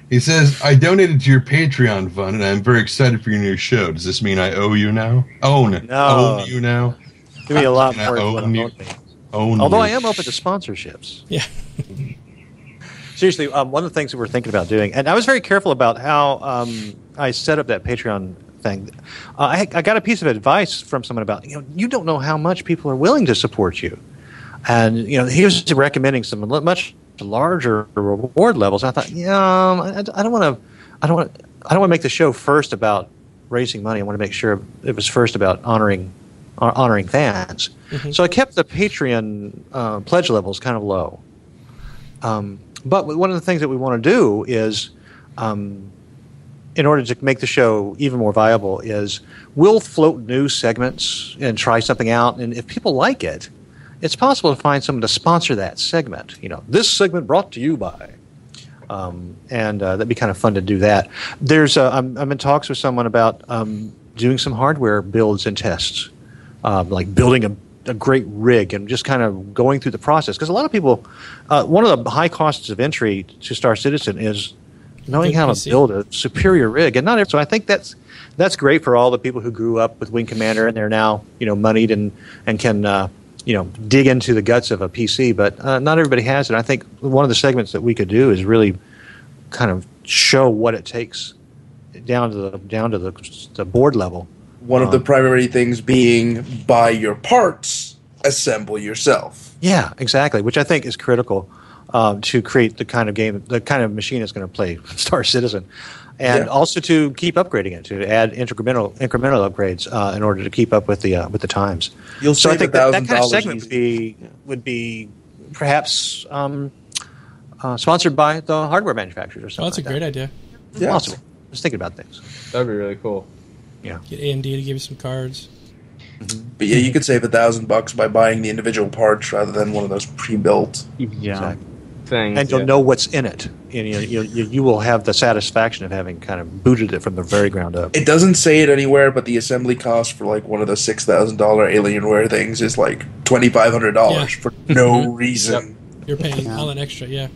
He says, I donated to your Patreon fund, and I'm very excited for your new show. Does this mean I owe you now? Own you now? Give me a lot more. Although I am open to sponsorships. Yeah. Seriously, one of the things that we're thinking about doing, and I was very careful about how I set up that Patreon thing. I got a piece of advice from someone about, you don't know how much people are willing to support you. And, he was recommending some much larger reward levels. I thought, I don't want to make the show first about raising money. I want to make sure it was first about honoring fans. Mm-hmm. So I kept the Patreon pledge levels kind of low. But one of the things that we want to do is, in order to make the show even more viable, is we'll float new segments and try something out. And if people like it, it's possible to find someone to sponsor that segment. This segment brought to you by. And that'd be kind of fun to do that. I'm in talks with someone about doing some hardware builds and tests, like building a great rig and just kind of going through the process. Because a lot of people, one of the high costs of entry to Star Citizen is knowing how to build a superior rig. And so I think that's great for all the people who grew up with Wing Commander and they're now moneyed and can dig into the guts of a PC, but not everybody has it. I think one of the segments that we could do is really kind of show what it takes down to the board level. One of the primary things being buy your parts assemble yourself. Yeah, exactly. Which I think is critical to create the kind of machine that's going to play Star Citizen, and also to keep upgrading it, to add incremental upgrades in order to keep up with the times. You'll so I save think that $1,000 kind of segment would be perhaps sponsored by the hardware manufacturers or something. Oh, that's a great idea. Yeah. Possible. Just thinking about things. That'd be really cool. Yeah. Get AMD to give you some cards. But yeah, you could save $1,000 by buying the individual parts rather than one of those pre-built. Yeah. Exactly. Things, And you'll know what's in it. And you will have the satisfaction of having kind of booted it from the very ground up. It doesn't say it anywhere, but the assembly cost for like one of the $6,000 Alienware things is like $2,500 for no reason. You're paying all that extra, yeah.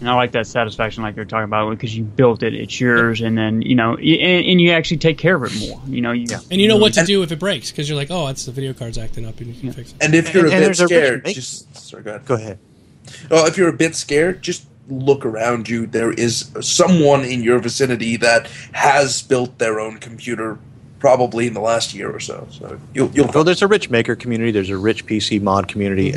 And I like that satisfaction, like you're talking about, because you built it, it's yours, and then and you actually take care of it more. And you know what to do if it breaks, because you're like, oh, it's the video card's acting up, and you can fix it. And if you're a bit scared, sorry, go ahead. Well, if you're a bit scared, just look around you. There is someone in your vicinity that has built their own computer, probably in the last year or so. So Well, there's a rich maker community. There's a rich PC mod community.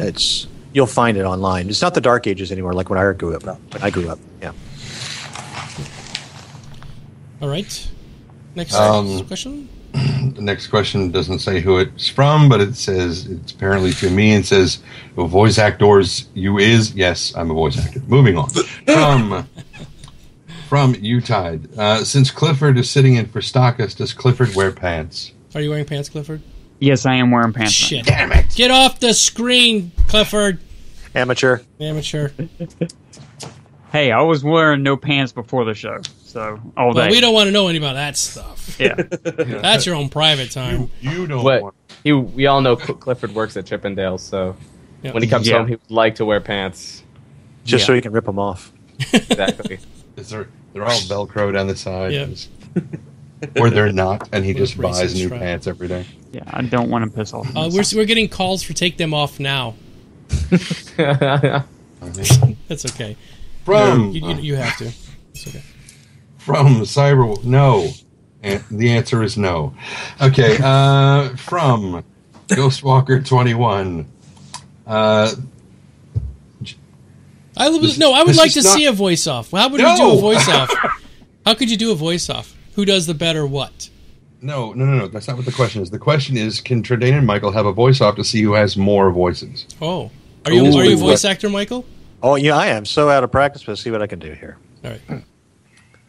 You'll find it online. It's not the dark ages anymore, like when I grew up. When I grew up, yeah. All right. Next question. The next question doesn't say who it's from, but it says it's apparently to me and says, voice actors, you is? Yes, I'm a voice actor. Moving on. From Utide. Since Clifford is sitting in for StarCast, does Clifford wear pants? Are you wearing pants, Clifford? Yes, I am wearing pants. Shit. Damn it! Get off the screen, Clifford. Amateur. Hey, I was wearing no pants before the show, so all day. Well, we don't want to know any about that stuff. Yeah. That's your own private time. You don't But want... we all know Clifford works at Chippendales, so when he comes home, he would like to wear pants. Just so you can rip them off. Exactly. They're all Velcro down the side. Yeah. Or they're not, and he With just buys racist new strap. pants every day. Yeah, I don't want to piss off. We're getting calls for take them off now. That's okay. From You have to. It's okay. From Cyber... No. And the answer is no. Okay. From Ghostwalker21. I would like to see a voice off. How would you do a voice off? How could you do a voice off? Who does the better what? No. That's not what the question is. The question is, can Trindane and Michael have a voice off to see who has more voices? Oh. Are you a voice actor, Michael? Oh, yeah, I am so out of practice, but see what I can do here. All right.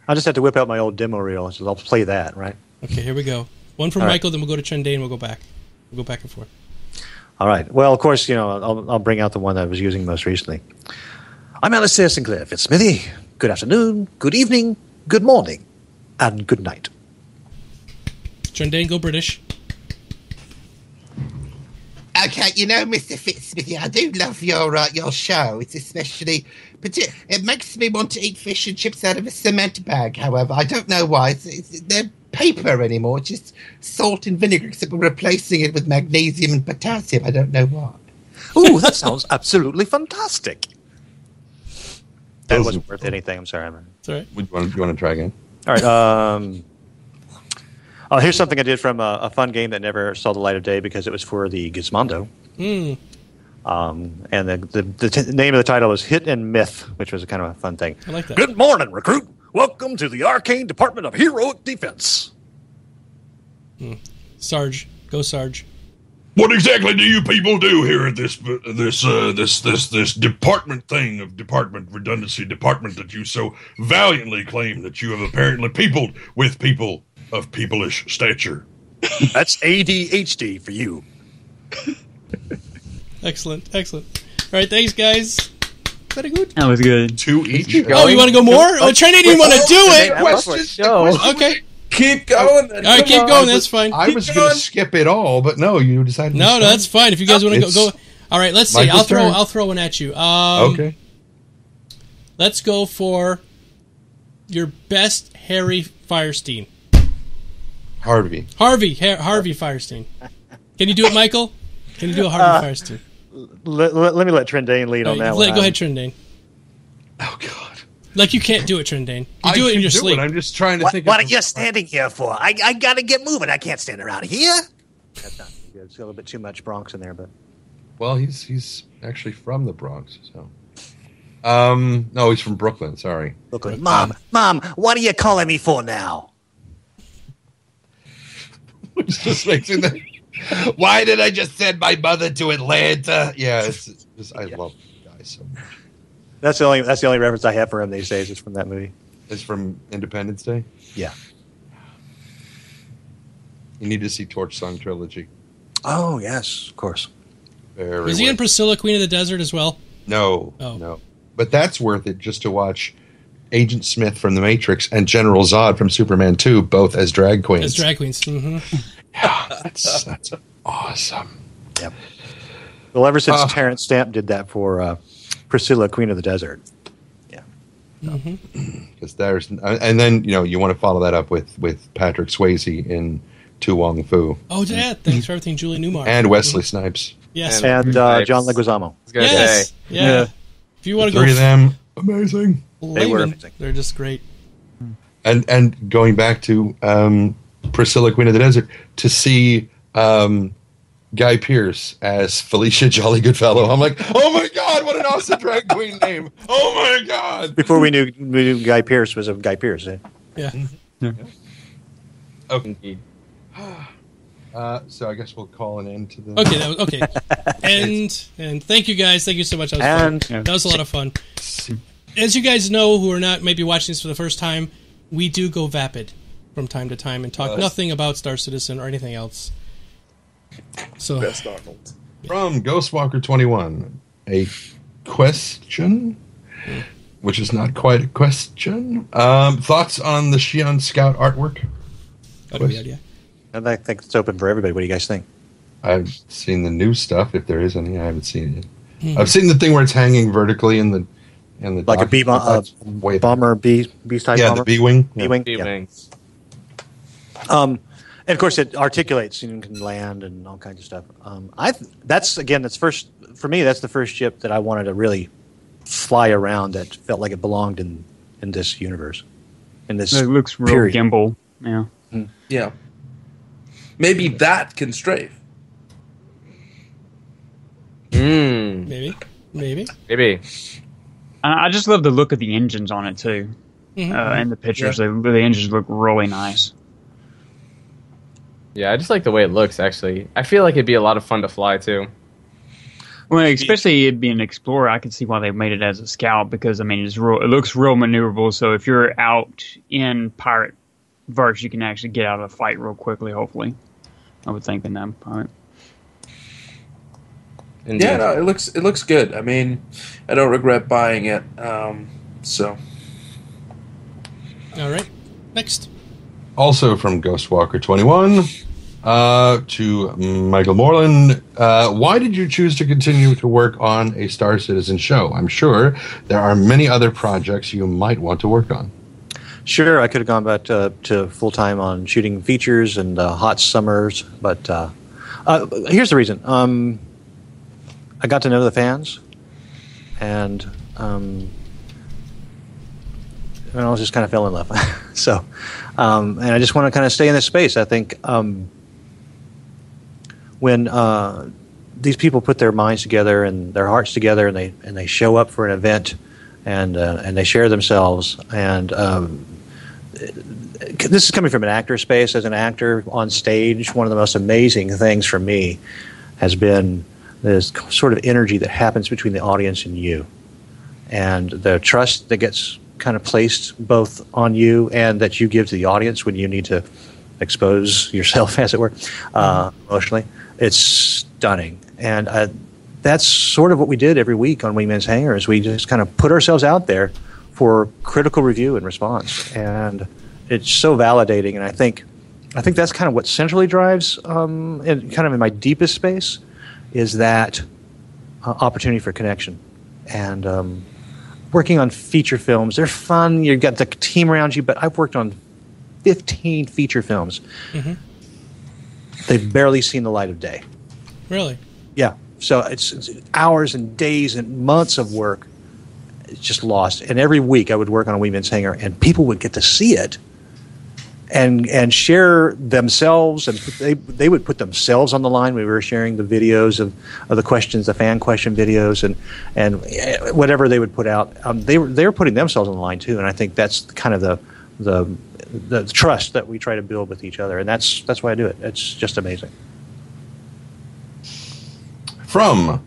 I'll just have to whip out my old demo reel, so I'll play that, right? Okay, here we go. One from Michael, then we'll go to Trindane, we'll go back. We'll go back and forth. All right. Well, of course, I'll bring out the one that I was using most recently. I'm Alistair Sinclair Fitzsmithy. Good afternoon, good evening, good morning, and good night. Trindane, go British. Okay, Mr. Fitzsmithy, I do love your show. It's especially... It makes me want to eat fish and chips out of a cement bag, however. I don't know why. They're paper anymore. It's just salt and vinegar, except we're replacing it with magnesium and potassium. I don't know why. Ooh, that sounds absolutely fantastic. That wasn't worth anything. I'm sorry. It's all right. You want to try again? All right. Here's something I did from a fun game that never saw the light of day because it was for the Gizmondo. Mm. And the name of the title was Hit and Myth, which was kind of a fun thing. I like that. Good morning, recruit. Welcome to the Arcane Department of Heroic Defense. Sarge. Go Sarge. What exactly do you people do here at this department thing of department redundancy department that you so valiantly claim that you have apparently peopled with people of peopleish stature? That's ADHD for you. Excellent. All right, thanks, guys. Very good. That was good. 2 each. Oh, you want to go more? Oh, Trindane didn't want to do it. Okay. Keep going. All right, keep going. That's fine. I was going to skip it all, but no, you decided to No, that's fine. If you guys want to go. All right, let's see. Michael's turn. I'll throw one at you. Okay. Let's go for your best Harry Firestein. Harvey Firestein. Can you do it, Michael? Can you do a Harvey Firestein? Let me let Trindane lead on that one. Go ahead, Trindane. Oh, God. Like you can't do it, Trindane. You do it in your sleep. I'm just trying to think. What are you standing here for? I got to get moving. I can't stand around here. That's not good. It's a little bit too much Bronx in there, but Well, he's actually from the Bronx, so. No, he's from Brooklyn. Sorry. Brooklyn. Mom, what are you calling me for now? Which just makes me think, why did I just send my mother to Atlanta? Yeah, it's just, I love the guy so much. That's the only reference I have for him these days is from that movie. It's from Independence Day? Yeah. You need to see Torch Song Trilogy. Oh, yes, of course. Is he in Priscilla, Queen of the Desert as well? No. But that's worth it just to watch Agent Smith from The Matrix and General Zod from Superman 2, both as drag queens. As drag queens. Mm-hmm. Yeah, that's awesome. Yep. Well, ever since Terrence Stamp did that for Priscilla, Queen of the Desert. Yeah. Because there's, and then you want to follow that up with Patrick Swayze in Tu Wong Fu. Oh, yeah. Thanks for everything, Julie Newmar. And Wesley Snipes. Yes. And John Leguizamo. Yes. Yeah. If you want to go, three of them, amazing. They were amazing. They're just great. And going back to Priscilla, Queen of the Desert, to see Guy Pearce as Felicia Jolly Goodfellow, I'm like, oh my god, what an awesome drag queen name! Oh my god! Before we knew Guy Pearce was a Guy Pearce. Eh? Yeah. Okay. Indeed. So I guess we'll call an end to the. Okay. And thank you guys. Thank you so much. That was a lot of fun. As you guys know, who are not maybe watching this for the first time, we do go vapid from time to time and talk nothing about Star Citizen or anything else. So Best Arnold. From Ghostwalker 21, a question, which is not quite a question. Thoughts on the Xi'an Scout artwork? I think it's open for everybody. What do you guys think? I've seen the new stuff, if there is any. I haven't seen it. I've seen the thing where it's hanging vertically in the like a bee bomber, beast type bomber. Yeah, the B-wing. B-wing. B-wing. And of course, it articulates and can land and all kinds of stuff. That's for me. That's the first ship that I wanted to really fly around that felt like it belonged in this universe. In this, it looks real period. gimbal. Yeah. Yeah. Maybe that can strafe. Maybe. I just love the look of the engines on it too, and the pictures. Yeah. The engines look really nice. Yeah, I just like the way it looks. Actually, I feel like it'd be a lot of fun to fly too. Well, especially it being an explorer, I can see why they made it as a scout because it looks real maneuverable. So if you're out in pirate verse, you can actually get out of a fight real quickly. Hopefully, I would think in that part. Indeed. Yeah, no, it looks good. I mean, I don't regret buying it. So. All right. Next. Also from Ghostwalker 21, to Michael Morlan, why did you choose to continue to work on a Star Citizen show? I'm sure there are many other projects you might want to work on. Sure, I could have gone back to full-time on shooting features and hot summers, but here's the reason. I got to know the fans, and I just kind of fell in love. So, and I just want to kind of stay in this space. I think when these people put their minds together and their hearts together, and they show up for an event, and they share themselves, and this is coming from an actor space. As an actor on stage, one of the most amazing things for me has been this sort of energy that happens between the audience and you, and the trust that gets kind of placed both on you and that you give to the audience when you need to expose yourself, as it were, emotionally. It's stunning. And that's sort of what we did every week on Wingman's Hangar, is we just kind of put ourselves out there for critical review and response. And it's so validating. And I think that's kind of what centrally drives, in my deepest space, is that opportunity for connection. And working on feature films, they're fun. You've got the team around you, but I've worked on 15 feature films. Mm-hmm. They've barely seen the light of day. Really? Yeah. So it's hours and days and months of work. It's just lost. And every week I would work on a Wingman's Hangar, and people would get to see it. and share themselves, and they would put themselves on the line. We were sharing the videos of the questions, the fan question videos, and whatever they would put out. They were putting themselves on the line too, and I think that's kind of the trust that we try to build with each other, and that's why I do it. It's just amazing. From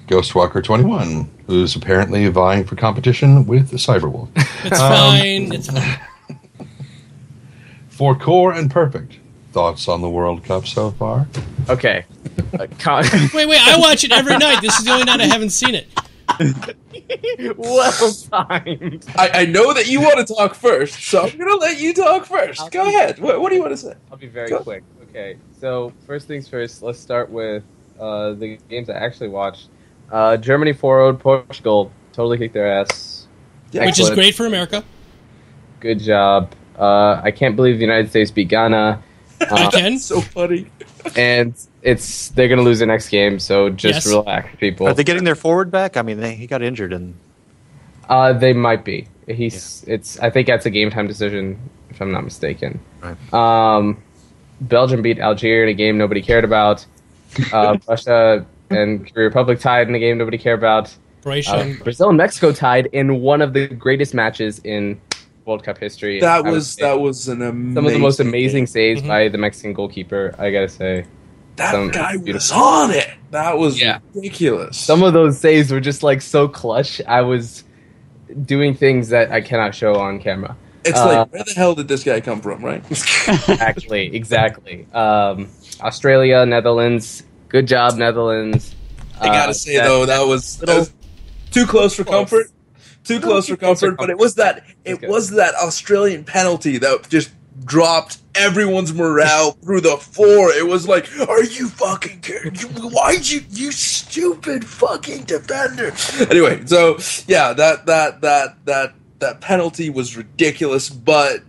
Ghostwalker 21, who's apparently vying for competition with Cyberwolf. It's fine. It's fine. For Core and Perfekt, thoughts on the World Cup so far? Okay. Wait, I watch it every night. This is the only night I haven't seen it. Well timed. I know that you want to talk first, so I'm going to let you talk first. Go ahead. What do you want to say? I'll be very quick. Okay, so first things first, let's start with the games I actually watched. Germany 4-0 Portugal. Totally kicked their ass. Yeah. Which is great for America. Good job. I can't believe the United States beat Ghana. I can. So funny. And they're going to lose their next game, so just relax, people. Are they getting their forward back? I mean, he got injured, and they might be. I think that's a game time decision, if I'm not mistaken. Right. Belgium beat Algeria in a game nobody cared about. Russia and Korea Republic tied in a game nobody cared about. Brazil and Mexico tied in one of the greatest matches in World Cup history. That was an amazing. Some of the most amazing saves by the Mexican goalkeeper, I gotta say. That guy was on it. That was ridiculous. Some of those saves were just like so clutch. I was doing things that I cannot show on camera. It's like, where the hell did this guy come from, right? Exactly. Australia, Netherlands. Good job, Netherlands. I gotta say though, that was too close for comfort. Too close for comfort, but it was that Australian penalty that just dropped everyone's morale through the floor. It was like, are you fucking kidding? Why'd you stupid fucking defender? Anyway, so yeah, that penalty was ridiculous, but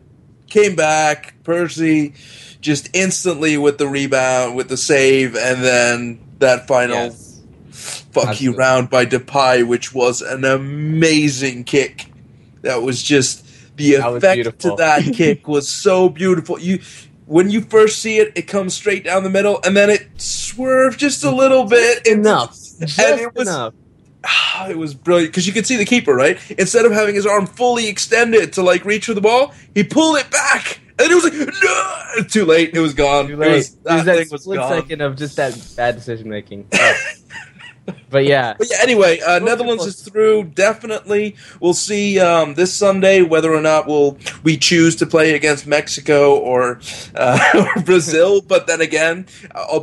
came back. Percy just instantly with the rebound, with the save, and then that final you round by Depay, which was an amazing kick. That was just the effect to that kick was so beautiful. When you first see it, it comes straight down the middle, and then it swerved just a little bit. Enough. It was brilliant because you could see the keeper, right? Instead of having his arm fully extended to like reach for the ball, he pulled it back, and it was like, no! Too late. It was gone. Too late. That thing was split second of just that bad decision making. But yeah. Anyway, Netherlands is through. Definitely, we'll see this Sunday whether or not we choose to play against Mexico or Brazil. But then again,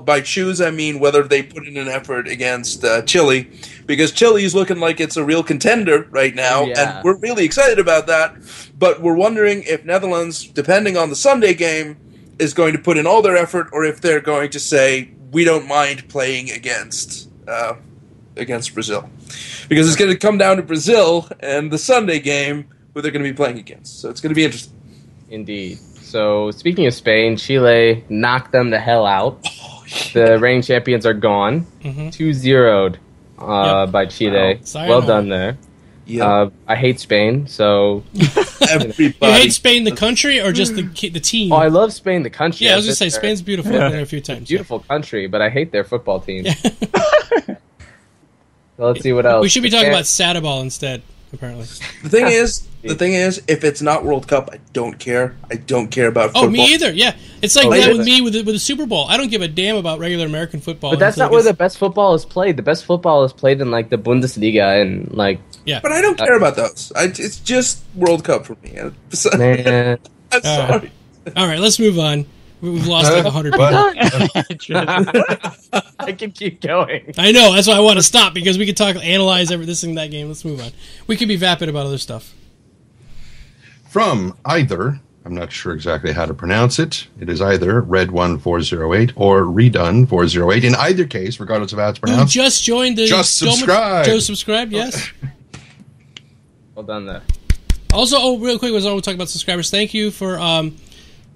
by choose I mean whether they put in an effort against Chile, because Chile is looking like it's a real contender right now, and we're really excited about that. But we're wondering if Netherlands, depending on the Sunday game, is going to put in all their effort, or if they're going to say we don't mind playing against Brazil, because it's going to come down to Brazil and the Sunday game who they're going to be playing against. So it's going to be interesting. Indeed. So speaking of Spain, Chile knocked them the hell out. The reigning champions are gone. 2-0'd by Chile. Wow. Well done there. Yep. I hate Spain, so everybody. You hate Spain the country or just the team? Oh, I love Spain the country. Yeah, I was going to say Spain's beautiful. I've been there a few times. Beautiful country, but I hate their football team. So let's see what else. We should be talking about Sadaball instead, apparently. The thing is, if it's not World Cup, I don't care. I don't care about football. Oh, me either, yeah. It's like that with me with the Super Bowl. I don't give a damn about regular American football. But that's not where the best football is played. The best football is played in, like, the Bundesliga and, like... Yeah. But I don't care about those. It's just World Cup for me. Man. I'm sorry. All right, let's move on. We've lost like 100 people. I can keep going. I know, that's why I want to stop, because we could analyze this and that game. Let's move on. We could be vapid about other stuff. From either, I'm not sure exactly how to pronounce it. It is either Red1408 or Redone408. In either case, regardless of how it's pronounced. Who just joined the... Just subscribed. Joe subscribed, yes. Well done there. Also, real quick, we'll talk about subscribers. Thank you for...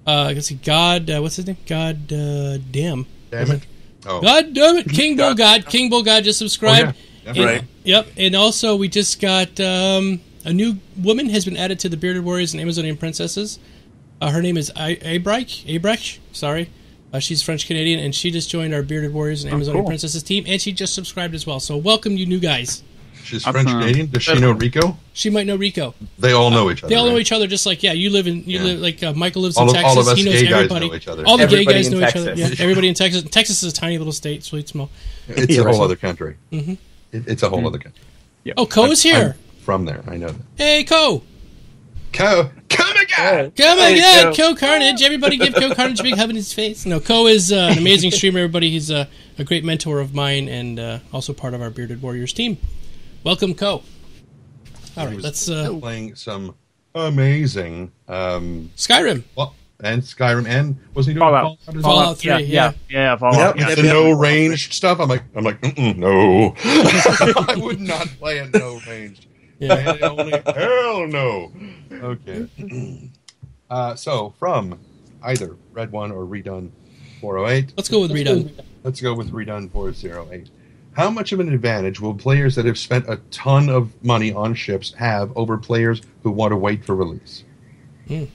I guess what's his name? God damn it. Oh. God damn it. King Bull God. King Bull God just subscribed. Oh, yeah. Right. Yep. And also we just got a new woman has been added to the Bearded Warriors and Amazonian Princesses. Her name is Abrecht. Sorry. She's French-Canadian, and she just joined our Bearded Warriors and Amazonian Princesses team, and she just subscribed as well. So welcome, you new guys. She's French-Canadian? Does she know Rico? She might know Rico. They all know each other. They all know each other, just like, you live like Michael lives in Texas. All of us he knows gay everybody. guys know each other. All the gay guys know Texas. each other. Yeah, everybody in Texas. Texas is a tiny little state, sweet, small. It's a whole other country. Mm-hmm. It's a whole other country. Yep. Oh, Co's here. I'm from there, I know that. Hey, Co. Come again! Come again, Co Carnage. Everybody give Co Carnage a big hug in his face. No, Co is an amazing streamer, everybody. He's a great mentor of mine and also part of our Bearded Warriors team. Welcome, Co. All right, let's... playing some amazing... Skyrim. Well, and Skyrim, and wasn't he doing Fallout 3, yeah, Fallout. The no ranged stuff. I'm like, no. I would not play a no ranged. Yeah. Hell no. Okay. So from either Red One or Redone 408. Let's go with Redone. Let's go with Redone 408. How much of an advantage will players that have spent a ton of money on ships have over players who want to wait for release? I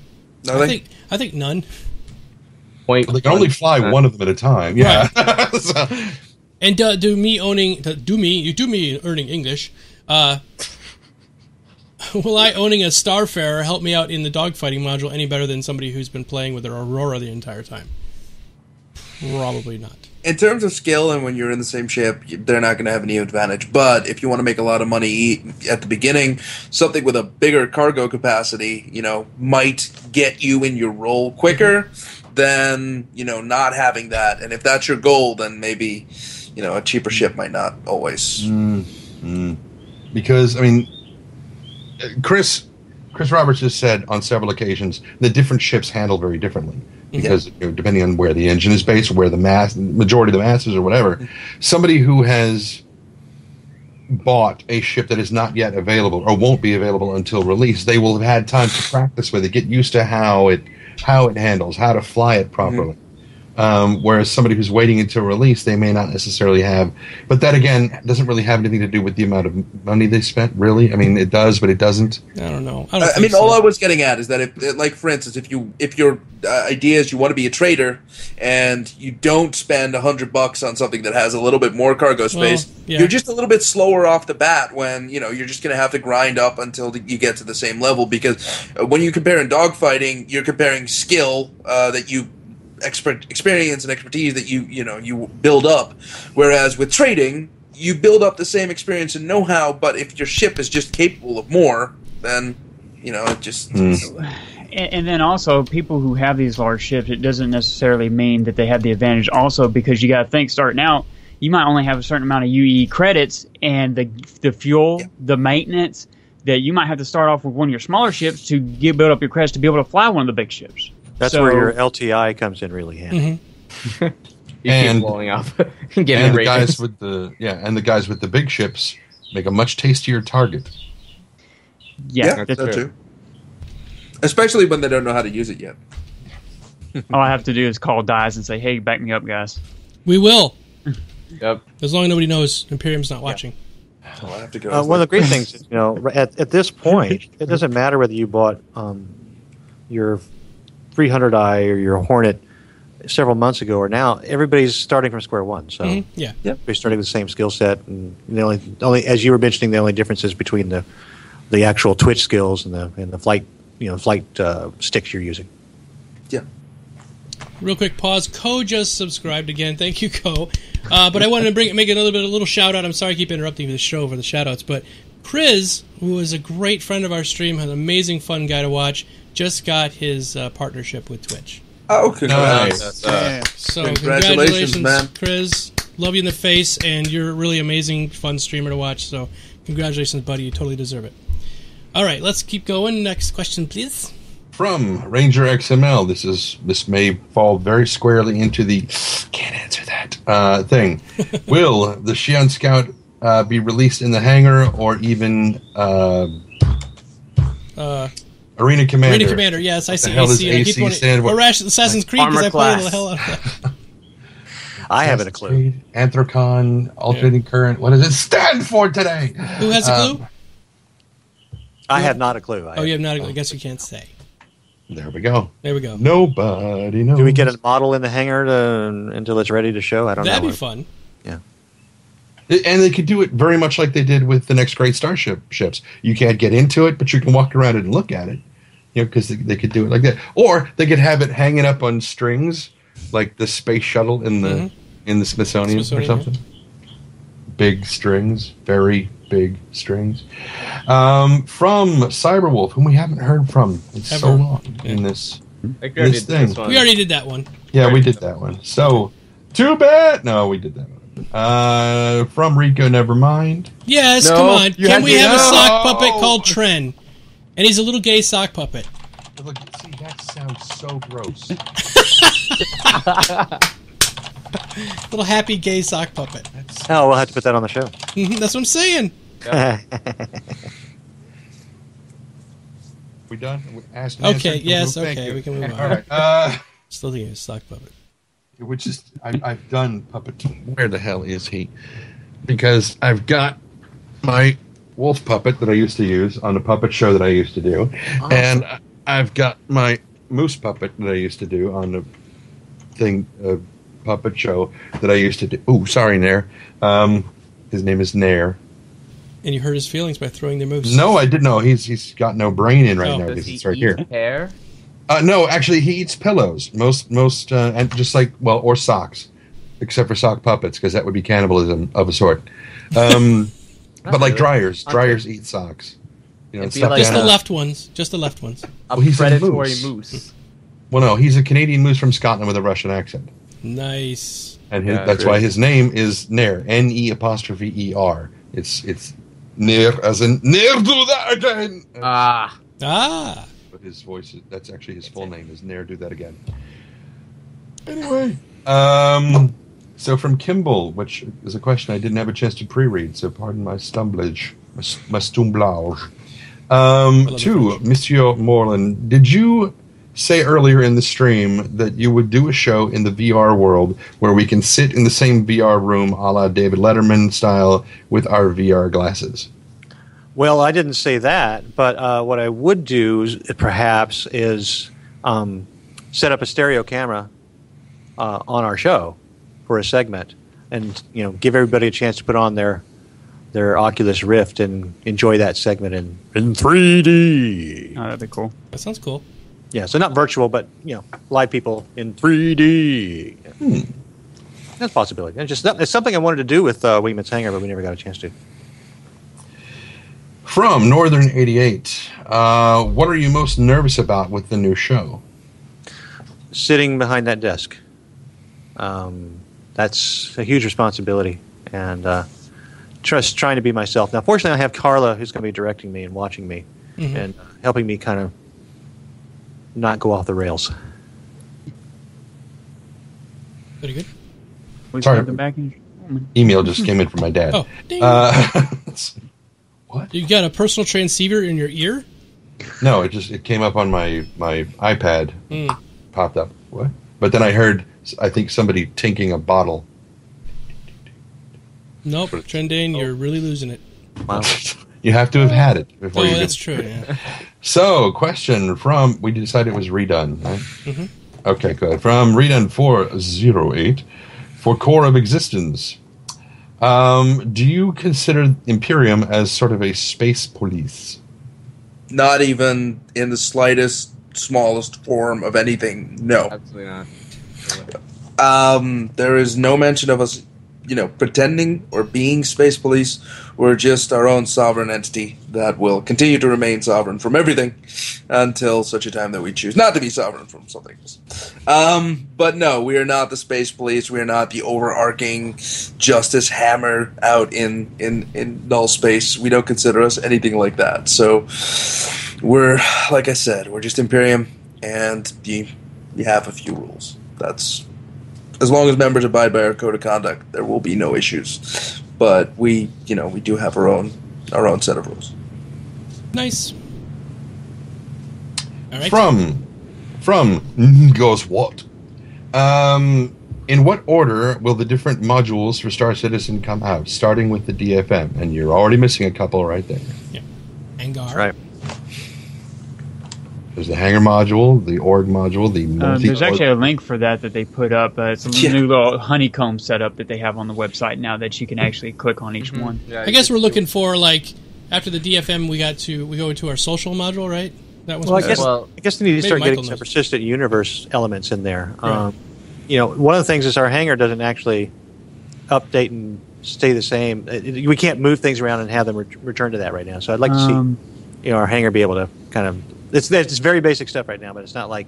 think none. They can only fly one of them at a time. Yeah. Right. So. And do me earning English. Will I owning a Starfarer help me out in the dogfighting module any better than somebody who's been playing with their Aurora the entire time? Probably not. In terms of skill and when you're in the same ship, they're not going to have any advantage. But if you want to make a lot of money at the beginning, something with a bigger cargo capacity, might get you in your role quicker than, not having that. And if that's your goal, then maybe, a cheaper ship might not always. Because, I mean, Chris Roberts just said on several occasions that different ships handle very differently. Because depending on where the engine is based, or where the majority of the mass is, or whatever, somebody who has bought a ship that is not yet available or won't be available until release, they will have had time to practice with it, get used to how it handles, how to fly it properly. Whereas somebody who's waiting until release, they may not necessarily have. But that, again, doesn't really have anything to do with the amount of money they spent, really. I mean, it does, but it doesn't. I don't know. All I was getting at is that, if for instance, if your idea is you want to be a trader and you don't spend $100 on something that has a little bit more cargo space, you're just a little bit slower off the bat when, you're just going to have to grind up until you get to the same level. Because when you compare in dogfighting, you're comparing skill that you experience and expertise that you build up, whereas with trading you build up the same experience and know-how, but if your ship is just capable of more, then it just and then also people who have these large ships, it doesn't necessarily mean that they have the advantage also, because you got to think, starting out you might only have a certain amount of UE credits, and the fuel, the maintenance, that you might have to start off with one of your smaller ships to build up your credits to be able to fly one of the big ships. That's where your LTI comes in really handy. You keep blowing up. And the guys with the big ships make a much tastier target. Yeah, that's true. Especially when they don't know how to use it yet. All I have to do is call DICE and say, "Hey, back me up, guys." We will. Yep. As long as nobody knows Imperium's not watching. Well, I have to go. One of the great things is, at this point, it doesn't matter whether you bought your 300i or your Hornet several months ago or now. Everybody's starting from square one. So we're starting with the same skill set, and the only as you were mentioning, the only difference is between the actual twitch skills and the flight sticks you're using. Yeah. Real quick pause. Co just subscribed again. Thank you, Co. But I wanted to make a little shout out. I'm sorry I keep interrupting the show for the shout outs, but Chris, who is a great friend of our stream, has an amazing fun guy to watch, just got his partnership with Twitch. Oh, congrats. So congratulations, man. Chris. Love you in the face, and you're a really amazing, fun streamer to watch. So congratulations, buddy. You totally deserve it. All right, let's keep going. Next question, please. From Ranger XML, this may fall very squarely into the can't answer that thing. Will the Xi'an Scout be released in the hangar, or even Arena Commander? Arena Commander, yes, I see. What the hell does AC stand for? Assassin's Creed, because I played the hell out of that. I haven't a clue. Anthrocon, alternating current. What does it stand for today? Who has a clue? I have not a clue. You have not a clue. I guess you can't say. There we go. There we go. Nobody knows. Do we get a model in the hangar until it's ready to show? I don't know. That'd be fun. Yeah. And they could do it very much like they did with the Next Great Starship ships. You can't get into it, but you can walk around it and look at it. Because they could do it like that. Or they could have it hanging up on strings, like the space shuttle in the Smithsonian or something. Yeah. Big strings. Very big strings. From Cyberwolf, whom we haven't heard from in so long in this thing. We already did that one. Yeah, we did that one. So, too bad. No, we did that one. From Rico, Nevermind. Yes, come on. Can we have a sock puppet called Tren? And he's a little gay sock puppet. Look, see, that sounds so gross. Little happy gay sock puppet. Oh, we'll have to put that on the show. That's what I'm saying. We done? Okay, yes, okay, we can move on. All right. Still thinking of sock puppet. Which is, I've done puppet. Where the hell is he? Because I've got my wolf puppet that I used to use on the puppet show that I used to do. Oh. And I've got my moose puppet that I used to do on the puppet show that I used to do. Oh, sorry, Nair. His name is Nair. And you hurt his feelings by throwing the moose. No, I didn't know. He's got no brain in right now because it's right here. Hair? No, actually, he eats pillows. Most, and just like, well, or socks, except for sock puppets, because that would be cannibalism of a sort. But like dryers eat socks. You know, just the left ones. Just the left ones. He's predatory moose. Well, no, he's a Canadian moose from Scotland with a Russian accent. Nice. And that's why his name is Nair. N-E'-E-R. It's Nair as in Nair, do that again. But his voice that's actually his full name is Nair, do that again. Anyway. So from Kimball, which is a question I didn't have a chance to pre-read, so pardon my stumblage. My stumblage. To Monsieur Morlan, did you say earlier in the stream that you would do a show in the VR world where we can sit in the same VR room a la David Letterman style with our VR glasses? Well, I didn't say that, but what I would do perhaps is set up a stereo camera on our show for a segment, and give everybody a chance to put on their Oculus Rift and enjoy that segment in 3D. Oh, that'd be cool. That sounds cool. Yeah, so not virtual, but live people in 3D. That's a possibility. It's something I wanted to do with Wingman's Hangar, but we never got a chance to. From Northern 88, what are you most nervous about with the new show? Sitting behind that desk. That's a huge responsibility, and just trying to be myself. Now, fortunately, I have Carla, who's going to be directing me and watching me, and helping me kind of not go off the rails. Pretty good. Sorry, email just came in from my dad. Oh, ding. What? You got a personal transceiver in your ear? No, it came up on my iPad. Popped up. What? But then I heard, I think, somebody tinking a bottle. Nope, Trendane, you're really losing it. Wow. You have to have had it before you that's true, yeah. So, question from, we decided it was redone, right? Okay, good. From Redone 408 for Core of Existence. Do you consider Imperium as sort of a space police? Not even in the slightest, smallest form of anything, no. Absolutely not. There is no mention of us, pretending or being space police. We're just our own sovereign entity that will continue to remain sovereign from everything until such a time that we choose not to be sovereign from something else. But no, we are not the space police. We are not the overarching justice hammer out in null space. We don't consider us anything like that. So we're, like I said, we're just Imperium, and you have a few rules. That's, as long as members abide by our code of conduct, there will be no issues. But we do have our own set of rules. Nice. All right. From goes what? In what order will the different modules for Star Citizen come out? Starting with the DFM, and you're already missing a couple right there. Yeah. Angar. Right. There's the hangar module, the org module, the there's actually a link for that they put up. It's a new little honeycomb setup that they have on the website now that you can actually click on each one. Yeah, I guess we're looking for, like, after the DFM, we go into our social module, right? That was I guess they need to start getting some persistent universe elements in there. Right. One of the things is our hangar doesn't actually update and stay the same. We can't move things around and have them return to that right now. So I'd like to see, our hangar be able to kind of. It's very basic stuff right now, but it's not like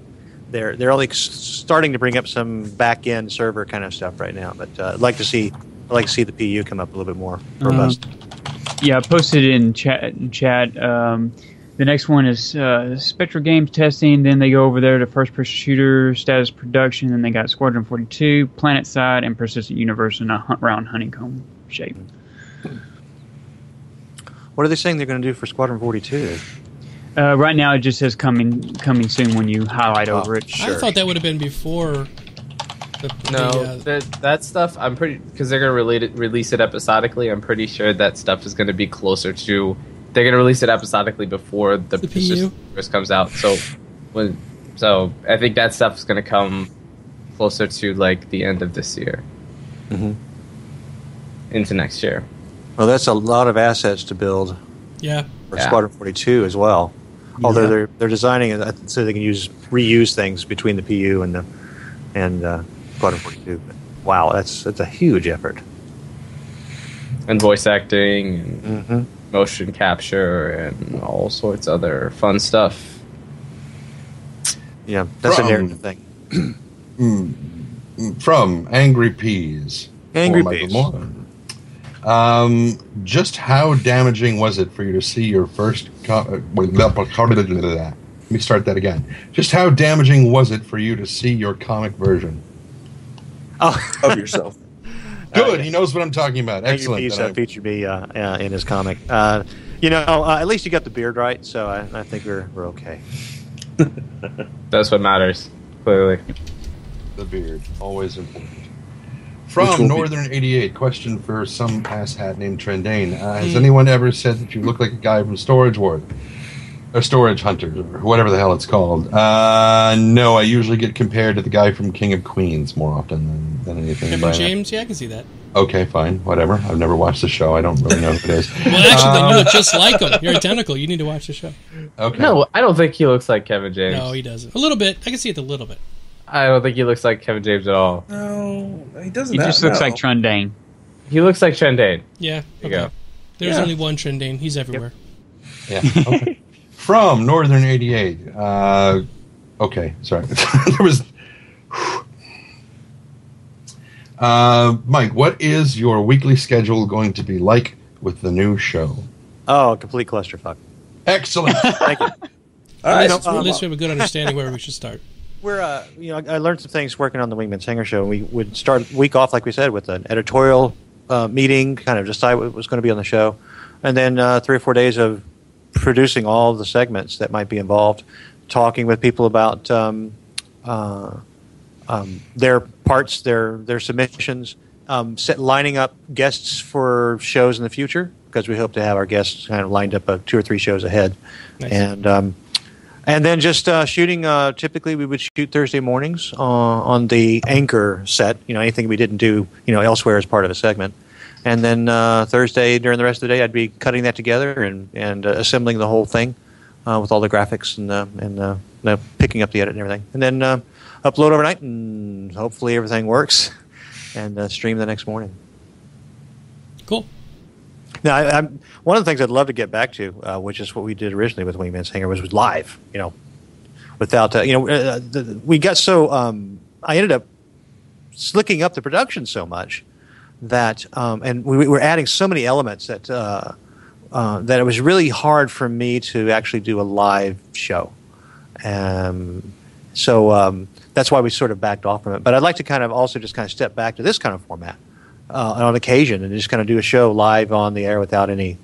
they're only starting to bring up some back end server kind of stuff right now. But I'd like to see the PU come up a little bit more robust. Yeah, I posted it in chat. The next one is Spectral Games testing. Then they go over there to first-person shooter status production. Then they got Squadron 42, Planet Side, and Persistent Universe in a round honeycomb shape. What are they saying they're going to do for Squadron 42? Right now, it just says coming soon when you highlight over it. Sure. I thought that would have been before. That stuff, I'm pretty, because they're going to release it episodically. I'm pretty sure that stuff is going to be closer to. They're going to release it episodically before the PU comes out. So I think that stuff is going to come closer to like the end of this year, into next year. Well, that's a lot of assets to build. Yeah. For Squadron 42 as well. Although they're designing it so they can reuse things between the PU and Squadron 42. But wow, that's a huge effort. And voice acting and motion capture and all sorts of other fun stuff. Yeah, that's a narrative thing. From Angry Peas. Angry Peas. Just how damaging was it for you to see your first... Let me start that again. Just how damaging was it for you to see your comic version? Of yourself. Good, he knows what I'm talking about. Excellent. Angry Peas featured me in his comic. At least you got the beard right, so I think we're okay. That's what matters, clearly. The beard, always important. From Northern 88, question for some asshat named Trendane. Has anyone ever said that you look like a guy from Storage Wars? Or Storage Hunters, or whatever the hell it's called? No, I usually get compared to the guy from King of Queens more often than anything. Kevin James? Yeah, I can see that. Okay, fine, whatever. I've never watched the show. I don't really know who it is. Well, actually, then you look just like him. You're identical. You need to watch the show. Okay. No, I don't think he looks like Kevin James. No, he doesn't. A little bit. I can see it a little bit. I don't think he looks like Kevin James at all. No, he doesn't. He just looks like Trendane. He looks like Trendane. Yeah. There you go. There's only one Trendane. He's everywhere. Yep. Yeah. Okay. From Northern 88. Okay, sorry. There was... Mike, what is your weekly schedule going to be like with the new show? Oh, a complete clusterfuck. Excellent. Thank you. At least we have a good understanding where we should start. We're, I learned some things working on the Wingman's Hangar show. We would start a week off, like we said, with an editorial meeting, kind of decide what was going to be on the show, and then 3 or 4 days of producing all the segments that might be involved, talking with people about their parts, their submissions, lining up guests for shows in the future, because we hope to have our guests kind of lined up 2 or 3 shows ahead. Nice. And then just shooting. Typically, we would shoot Thursday mornings on the anchor set. Anything we didn't do, elsewhere as part of a segment. And then Thursday, during the rest of the day, I'd be cutting that together and assembling the whole thing with all the graphics and picking up the edit and everything. And then upload overnight, and hopefully everything works, and stream the next morning. Cool. Now, one of the things I'd love to get back to, which is what we did originally with Wingman's Hangar, was live. Without we got so I ended up slicking up the production so much that, and we were adding so many elements that that it was really hard for me to actually do a live show. So that's why we sort of backed off from it. But I'd like to kind of also just kind of step back to this kind of format. On occasion, and just kind of do a show live on the air without any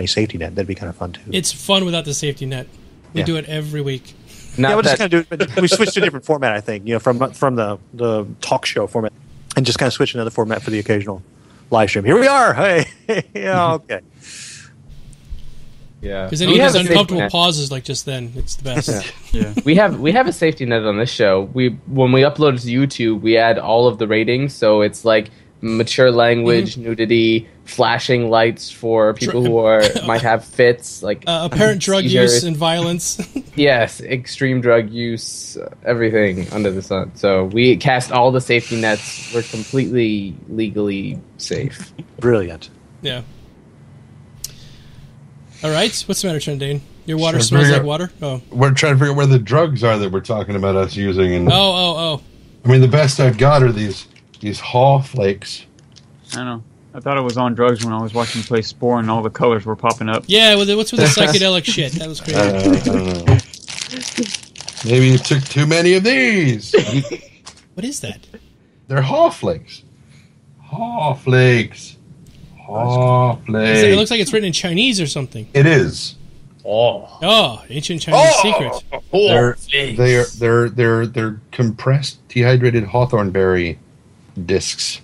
safety net. That'd be kind of fun too. It's fun without the safety net. We do it every week. We'll just kind of do it. We switched to a different format, I think. From the talk show format, and just kind of switch another format for the occasional live stream. Here we are. Hey, yeah, okay. Yeah, Because then he has uncomfortable pauses like just then. It's the best. Yeah. We have a safety net on this show. When we upload it to YouTube, we add all of the ratings, so it's like mature language, nudity, flashing lights for people who might have fits, like apparent drug use and violence. Yes, extreme drug use, everything under the sun. So we cast all the safety nets. We're completely legally safe. Brilliant. Yeah. All right. What's the matter, Trendane? Your water smells like water? Oh. We're trying to figure out where the drugs are that we're talking about us using. And Oh. I mean, the best I've got are these Haw Flakes. I don't know. I thought I was on drugs when I was watching you play Spore and all the colors were popping up. Yeah, what's with the psychedelic shit? That was crazy. I don't know. Maybe you took too many of these. What is that? They're Haw Flakes. Haw Flakes. Haw Flakes. It looks like it's written in Chinese or something. It is. Oh, ancient Chinese secret. They're compressed, dehydrated hawthorn berry discs.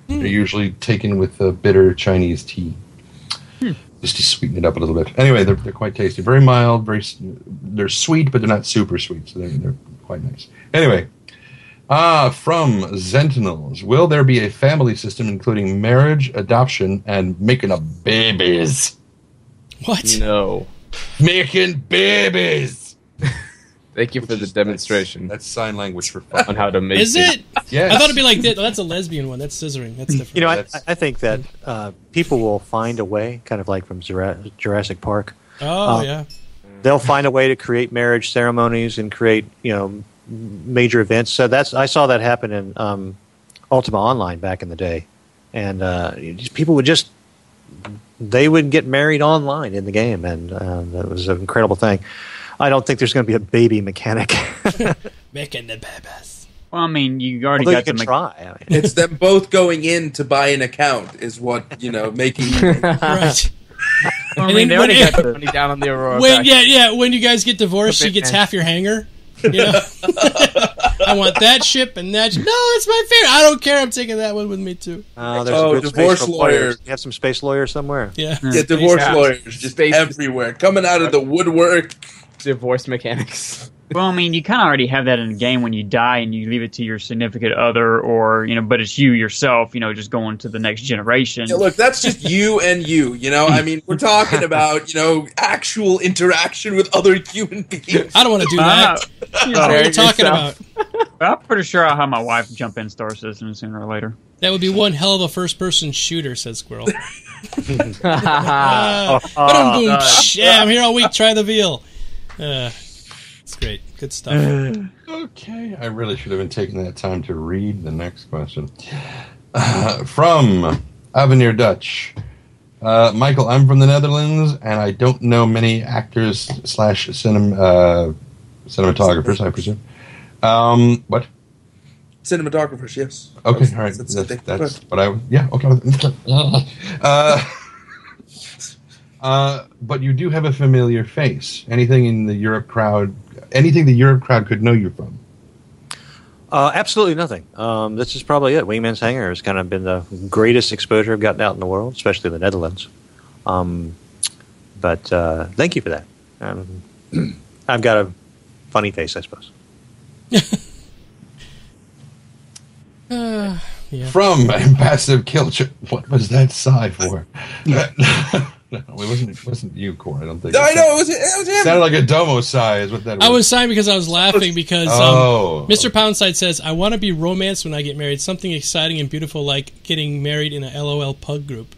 They're usually taken with a bitter Chinese tea, just to sweeten it up a little bit. Anyway, they're quite tasty, very mild, they're sweet, but they're not super sweet, so they're quite nice. Anyway, from Sentinels, will there be a family system including marriage, adoption, and making of babies? What? No. Making babies. Thank you for the demonstration. That's sign language for fun. On how to make Is it? Yes. I thought it'd be like that. That's a lesbian one. That's scissoring. That's different. You know, I think that people will find a way, kind of like from Jurassic Park. Oh, yeah. They'll find a way to create marriage ceremonies and create, major events. So I saw that happen in Ultima Online back in the day, and people would they would get married online in the game, and that was an incredible thing. I don't think there's going to be a baby mechanic. Making the babies. Well, I mean, you already got to try. I mean. It's them both going in to buy an account is what, making... Right. I mean, they already got the money down on the Aurora. When you guys get divorced, she gets half your hanger. I want that ship and that. No, it's my favorite. I don't care. I'm taking that one with me too. There's a good divorce lawyers. You have some space lawyers somewhere. Yeah, divorce lawyers just everywhere, coming out of the woodwork. Divorce mechanics. Well, I mean, you kind of already have that in the game when you die and you leave it to your significant other, or but it's you yourself, just going to the next generation. Yeah, look, that's just you and you. I mean, we're talking about actual interaction with other human beings. I don't want to do that. What are you talking about? I'm pretty sure I'll have my wife jump in Star Citizen sooner or later. That would be one hell of a first-person shooter, says Squirrel. Boom, yeah, I'm here all week. Try the veal. It's great. Good stuff. Okay, I really should have been taking that time to read the next question. From Avenir Dutch. Michael, I'm from the Netherlands, and I don't know many actors / cinematographers, I presume. What? Cinematographers, yes. Okay, all right. That's what I... Yeah, okay. But you do have a familiar face. Anything the Europe crowd could know you from? Absolutely nothing. This is probably it. Wingman's Hangar has kind of been the greatest exposure I've gotten out in the world, especially the Netherlands. But thank you for that. I've got a funny face, I suppose. Yeah. From Impassive Killjoy. What was that sigh for? No, it wasn't you, Core. I don't think. No, I know it was him. It sounded like a Domo sigh. Is what that was. I was sighing because I was laughing because Mr. Poundside says, "I want to be romanced when I get married. Something exciting and beautiful like getting married in a LOL pug group."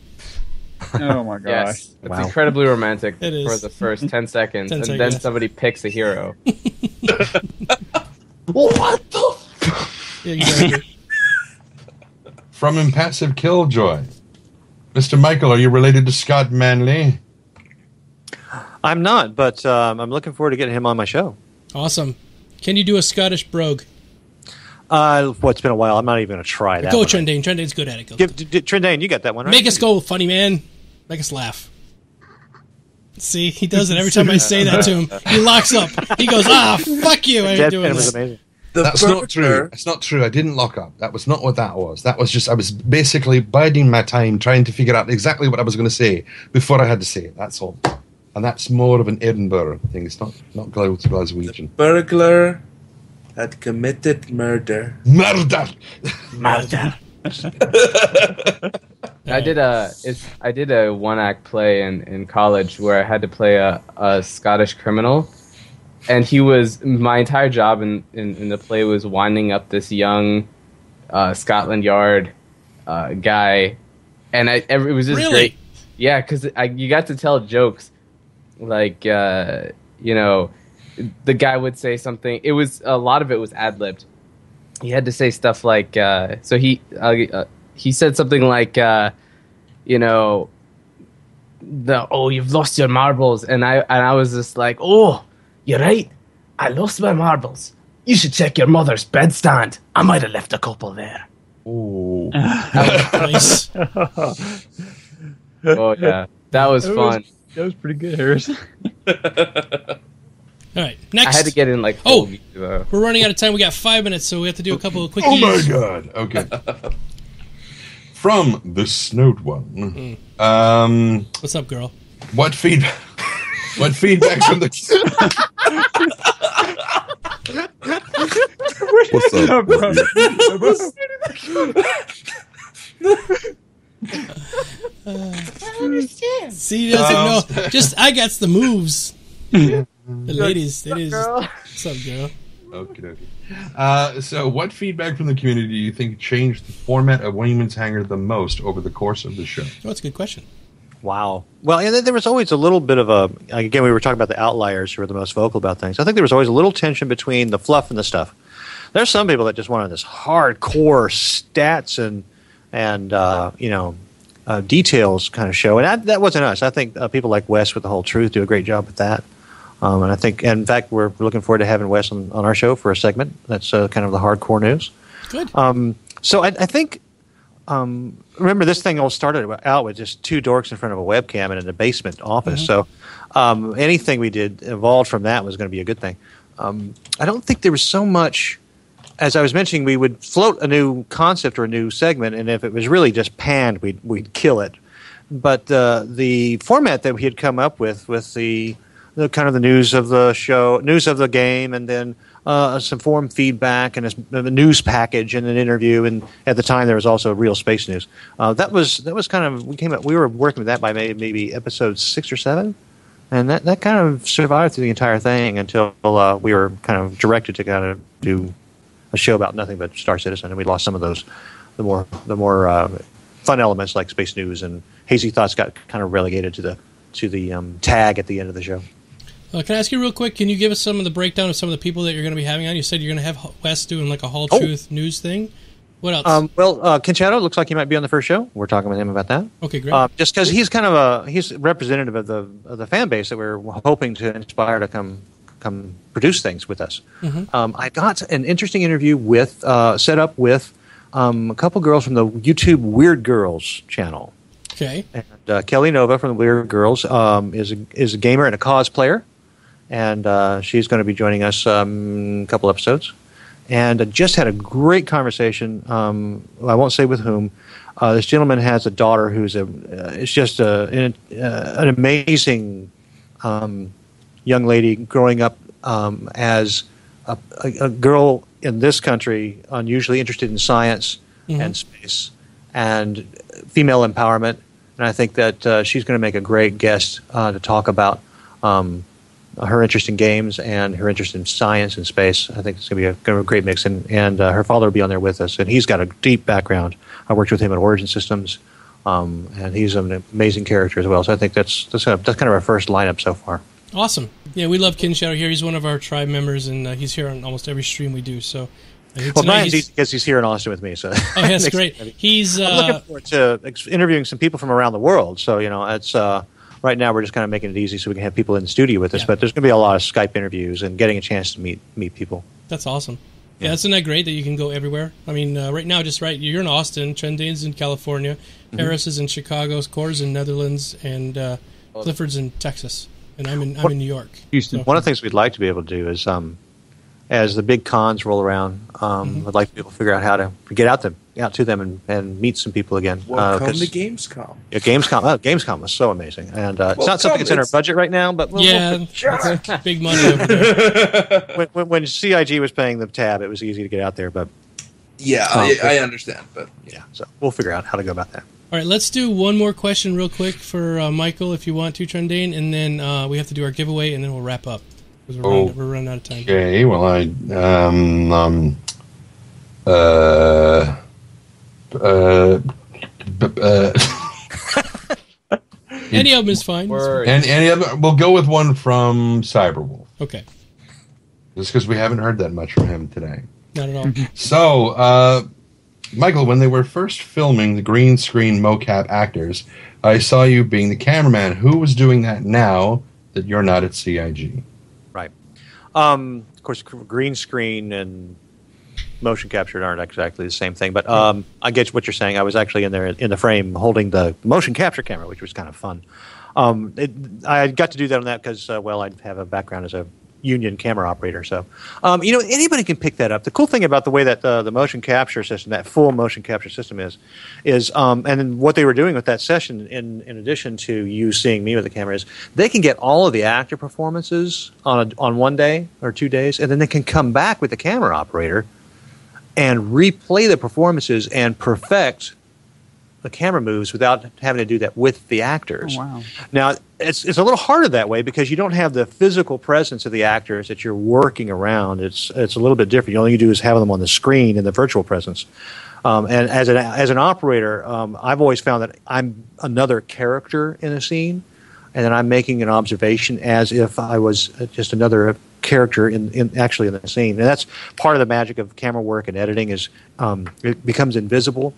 Oh my gosh! Yes, it's incredibly romantic it is. for the first 10 seconds, 10 and seconds. then somebody picks a hero. What the? Yeah, exactly. From Impassive Killjoy. Mr. Michael, are you related to Scott Manley? I'm not, but I'm looking forward to getting him on my show. Awesome. Can you do a Scottish brogue? It's been a while. I'm not even going to try that. Go, one. Trendane. Trendane's good at it. Go. Trendane, you got that one, right? Make us go, funny man. Make us laugh. See, he does it every time I say that to him. He locks up. He goes, fuck you. I ain't doing Deadpan was this. amazing. That's not true. That's not true. I didn't lock up. That was not what that was. That was just, I was basically biding my time, trying to figure out exactly what I was going to say before I had to say it. That's all. And that's more of an Edinburgh thing. It's not Glaswegian. Burglar had committed murder. Murder! I did a one-act play in college where I had to play a Scottish criminal, and my entire job in the play was winding up this young Scotland Yard guy, and it was just great. Yeah, because you got to tell jokes, like the guy would say something. It was a lot of it was ad-libbed. He had to say stuff like so he said something like you've lost your marbles, and I was just like, oh, you're right, I lost my marbles. You should check your mother's bedstand. I might have left a couple there. Ooh. Nice. Oh yeah, that was fun. That was pretty good, Harris. All right, next. I had to get in like. We're running out of time. We got 5 minutes, so we have to do a couple of quickies. Oh my god! Okay. From the Snowed One. What's up, girl? What feedback? What feedback from the? What's up, bro? I understand. See, he doesn't know. Just I got the moves. The ladies, it is. What's up, girl? Okay. So, what feedback from the community do you think changed the format of Wayman's Hangar the most over the course of the show? Oh, that's a good question. Wow. Well, and there was always a little bit of again, we were talking about the outliers who were the most vocal about things. I think there was always a little tension between the fluff and the stuff. There's some people that just wanted this hardcore stats and details kind of show. And that wasn't us. I think people like Wes with The Whole Truth do a great job with that. And I think, in fact, we're looking forward to having Wes on our show for a segment. That's kind of the hardcore news. Good. So I think, remember, this thing all started out with just two dorks in front of a webcam and in a basement office. Mm-hmm. So anything we did evolved from that was going to be a good thing. I don't think there was so much. As I was mentioning, we would float a new concept or a new segment, and if it was really just panned, we'd kill it. But the format that we had come up with the kind of the news of the show, news of the game, and then some forum feedback and a news package and an interview. And at the time, there was also real space news. That was kind of we were working with that by maybe episode 6 or 7, and that kind of survived through the entire thing until we were kind of directed to kind of do a show about nothing but Star Citizen, and we lost some of those the more fun elements like space news, and Hazy Thoughts got kind of relegated to the tag at the end of the show. Can I ask you real quick? Can you give us some of the breakdown of some of the people that you're going to be having on? You said you're going to have Wes doing like a Hall Truth news thing. What else? Ken Shadow looks like he might be on the first show. We're talking with him about that. Okay, great. Just because he's kind of he's representative of the fan base that we're hoping to inspire to come produce things with us. Mm-hmm. I got an interesting interview set up with a couple girls from the YouTube Weird Girls channel. Okay. And Kelly Nova from the Weird Girls is a gamer and a cosplayer, and she's going to be joining us a couple episodes. And I just had a great conversation. I won't say with whom. This gentleman has a daughter who's just an amazing young lady growing up as a girl in this country, unusually interested in science and space and female empowerment. And I think that she's going to make a great guest to talk about her interest in games and her interest in science and space. I think it's going to be a great mix. And her father will be on there with us. And he's got a deep background. I worked with him at Origin Systems. And he's an amazing character as well. So I think that's kind of our first lineup so far. Awesome. Yeah, we love Ken Shadow here. He's one of our tribe members, and he's here on almost every stream we do. So, Brian's because he's here in Austin with me. So, that's great. I'm looking forward to interviewing some people from around the world. So, it's right now we're just kind of making it easy so we can have people in the studio with us. Yeah. But there's going to be a lot of Skype interviews and getting a chance to meet people. That's awesome. Yeah, isn't that great that you can go everywhere? I mean, right now, you're in Austin, Trendane's in California, Harris is in Chicago, Core's in Netherlands, and Clifford's in Texas. And I'm in New York. Houston. So. One of the things we'd like to be able to do is as the big cons roll around. I'd like people to figure out how to get out to them and meet some people again. Welcome to Gamescom. Yeah, Gamescom was so amazing, and it's not something that's in our budget right now. But that's big money over there. when CIG was paying the tab, it was easy to get out there. But yeah, I understand. But yeah, so we'll figure out how to go about that. All right, let's do one more question real quick for Michael, if you want to, Trendane, and then we have to do our giveaway, and then we'll wrap up because we're running out of time. Okay, well, any of them is fine. And any other, we'll go with one from Cyberwolf. Okay. Just because we haven't heard that much from him today. Not at all. So, Michael, when they were first filming the green screen mocap actors, I saw you being the cameraman. Who was doing that now that you're not at CIG? Right. Of course, green screen and motion capture aren't exactly the same thing, but I get what you're saying. I was actually in there in the frame holding the motion capture camera, which was kind of fun. I got to do that on that because, I have a background as a union camera operator. So, anybody can pick that up. The cool thing about the way that the motion capture system, that full motion capture system is and then what they were doing with that session, in addition to you seeing me with the camera, is they can get all of the actor performances on one day or 2 days, and then they can come back with the camera operator and replay the performances and perfect the camera moves without having to do that with the actors. Oh, wow. Now, it's a little harder that way because you don't have the physical presence of the actors that you're working around. It's a little bit different. All you do is have them on the screen in the virtual presence. And as an operator, I've always found that I'm another character in a scene, and then I'm making an observation as if I was just another character in the scene. And that's part of the magic of camera work and editing is it becomes invisible,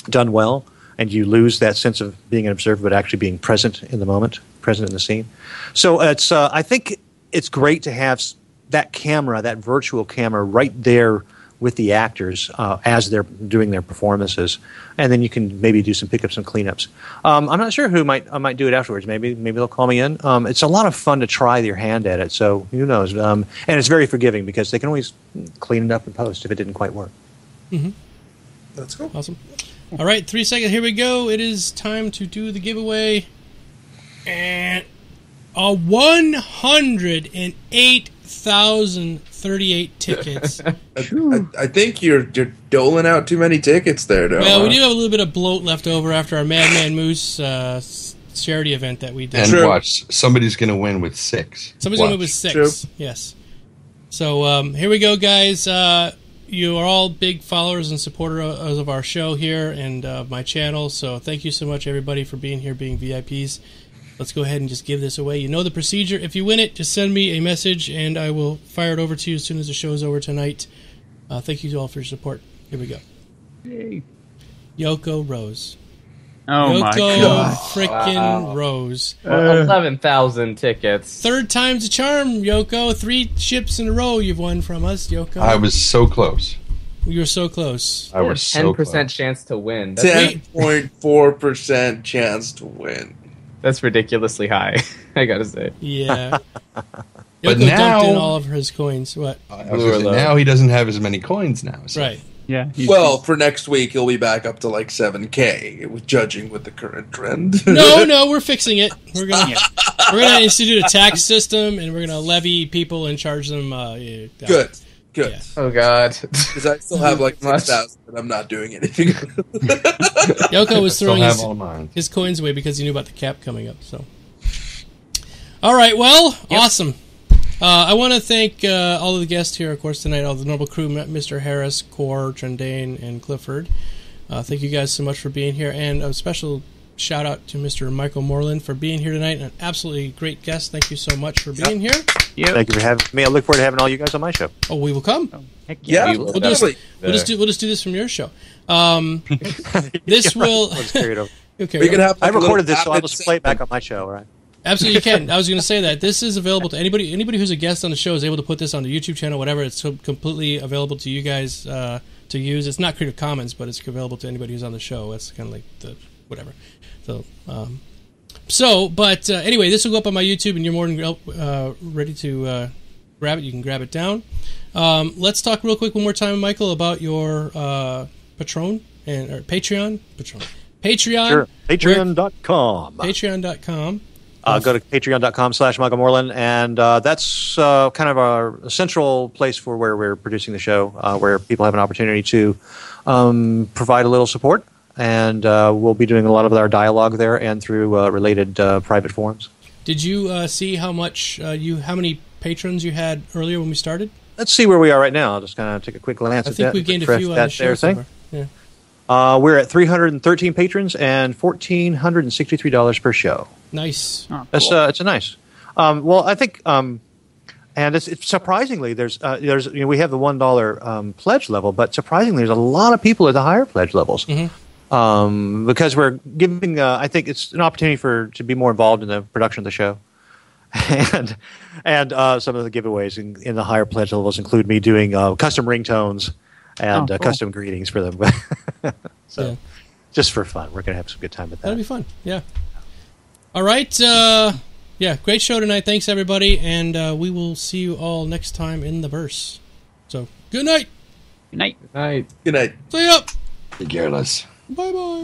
done well, and you lose that sense of being an observer but actually being present in the moment, present in the scene. So it's I think it's great to have that camera, that virtual camera, right there with the actors as they're doing their performances, and then you can maybe do some pickups and cleanups. I'm not sure who I might do it afterwards. Maybe they'll call me in. It's a lot of fun to try your hand at it. So who knows? And it's very forgiving because they can always clean it up in post if it didn't quite work. Mm-hmm. That's cool. Awesome. All right, 3 seconds. Here we go. It is time to do the giveaway. And 108,038 tickets. I think you're doling out too many tickets there, though. Well, we do have a little bit of bloat left over after our Madman Moose charity event that we did. And watch, somebody's going to win with 6. Somebody's going to win with 6. True. Yes. So here we go, guys. You are all big followers and supporters of our show here and my channel. So thank you so much, everybody, for being here, being VIPs. Let's go ahead and just give this away. You know the procedure. If you win it, just send me a message, and I will fire it over to you as soon as the show is over tonight. Thank you all for your support. Here we go. Yay. Yoko Rose. Oh, my God. Yoko frickin' Rose. 11,000 tickets. 3rd time's a charm, Yoko. 3 ships in a row you've won from us, Yoko. I was so close. You were so close. I was so close. 10% chance to win. 10.4% chance to win. That's ridiculously high, I gotta say. Yeah. But Yoko now, dumped in all of his coins. What? I was gonna say, now he doesn't have as many coins now. So. Right. Yeah. Well, for next week, he'll be back up to like 7K, judging with the current trend. No, we're fixing it. We're gonna institute a tax system, and we're gonna levy people and charge them. Good. Yeah. Oh God, because I still have like 6,000, and I'm not doing anything. Yoko was throwing his coins away because he knew about the cap coming up. So, all right, well, awesome. I want to thank all of the guests here, of course, tonight, all the normal crew, Mr. Harris, Core, Trendane, and Clifford. Thank you guys so much for being here, and a special shout out to Mr. Michael Morlan for being here tonight. An absolutely great guest. Thank you so much for being here. Yep. Thank you for having me. I look forward to having all you guys on my show. Oh, we will come. Oh, heck yeah, we'll just do this from your show. This will. Okay. We can have I recorded this, so I'll just play it back on my show. All right. Absolutely, you can. I was going to say that this is available to anybody. Anybody who's a guest on the show is able to put this on the YouTube channel, whatever. It's completely available to you guys to use. It's not Creative Commons, but it's available to anybody who's on the show. That's kind of like the whatever. So, anyway, this will go up on my YouTube, and you're more than ready to grab it. You can grab it down. Let's talk real quick one more time, Michael, about your Patreon. Patreon. Sure. Patreon.com. Patreon.com. Go to patreon.com/Michael Morlan, and that's kind of our central place for where we're producing the show, where people have an opportunity to provide a little support, and we'll be doing a lot of our dialogue there and through related private forums. Did you see how many patrons you had earlier when we started? Let's see where we are right now. I'll just kind of take a quick glance at that. I think we gained a few on the show so far. Yeah. We're at 313 patrons and $1,463 per show. Nice. Oh, cool. It's a nice. Well, I think, and it's surprisingly we have the $1 pledge level, but surprisingly, there's a lot of people at the higher pledge levels. Mm-hmm. Because we're giving, I think it's an opportunity to be more involved in the production of the show, and some of the giveaways in the higher pledge levels include me doing custom ringtones and cool. Custom greetings for them. So, just for fun, we're gonna have some good time with that. That'll be fun. Yeah. All right. Great show tonight. Thanks everybody, and we will see you all next time in the verse. So, good night. Good night. Good night. Good night. See ya. Be careless. Bye bye.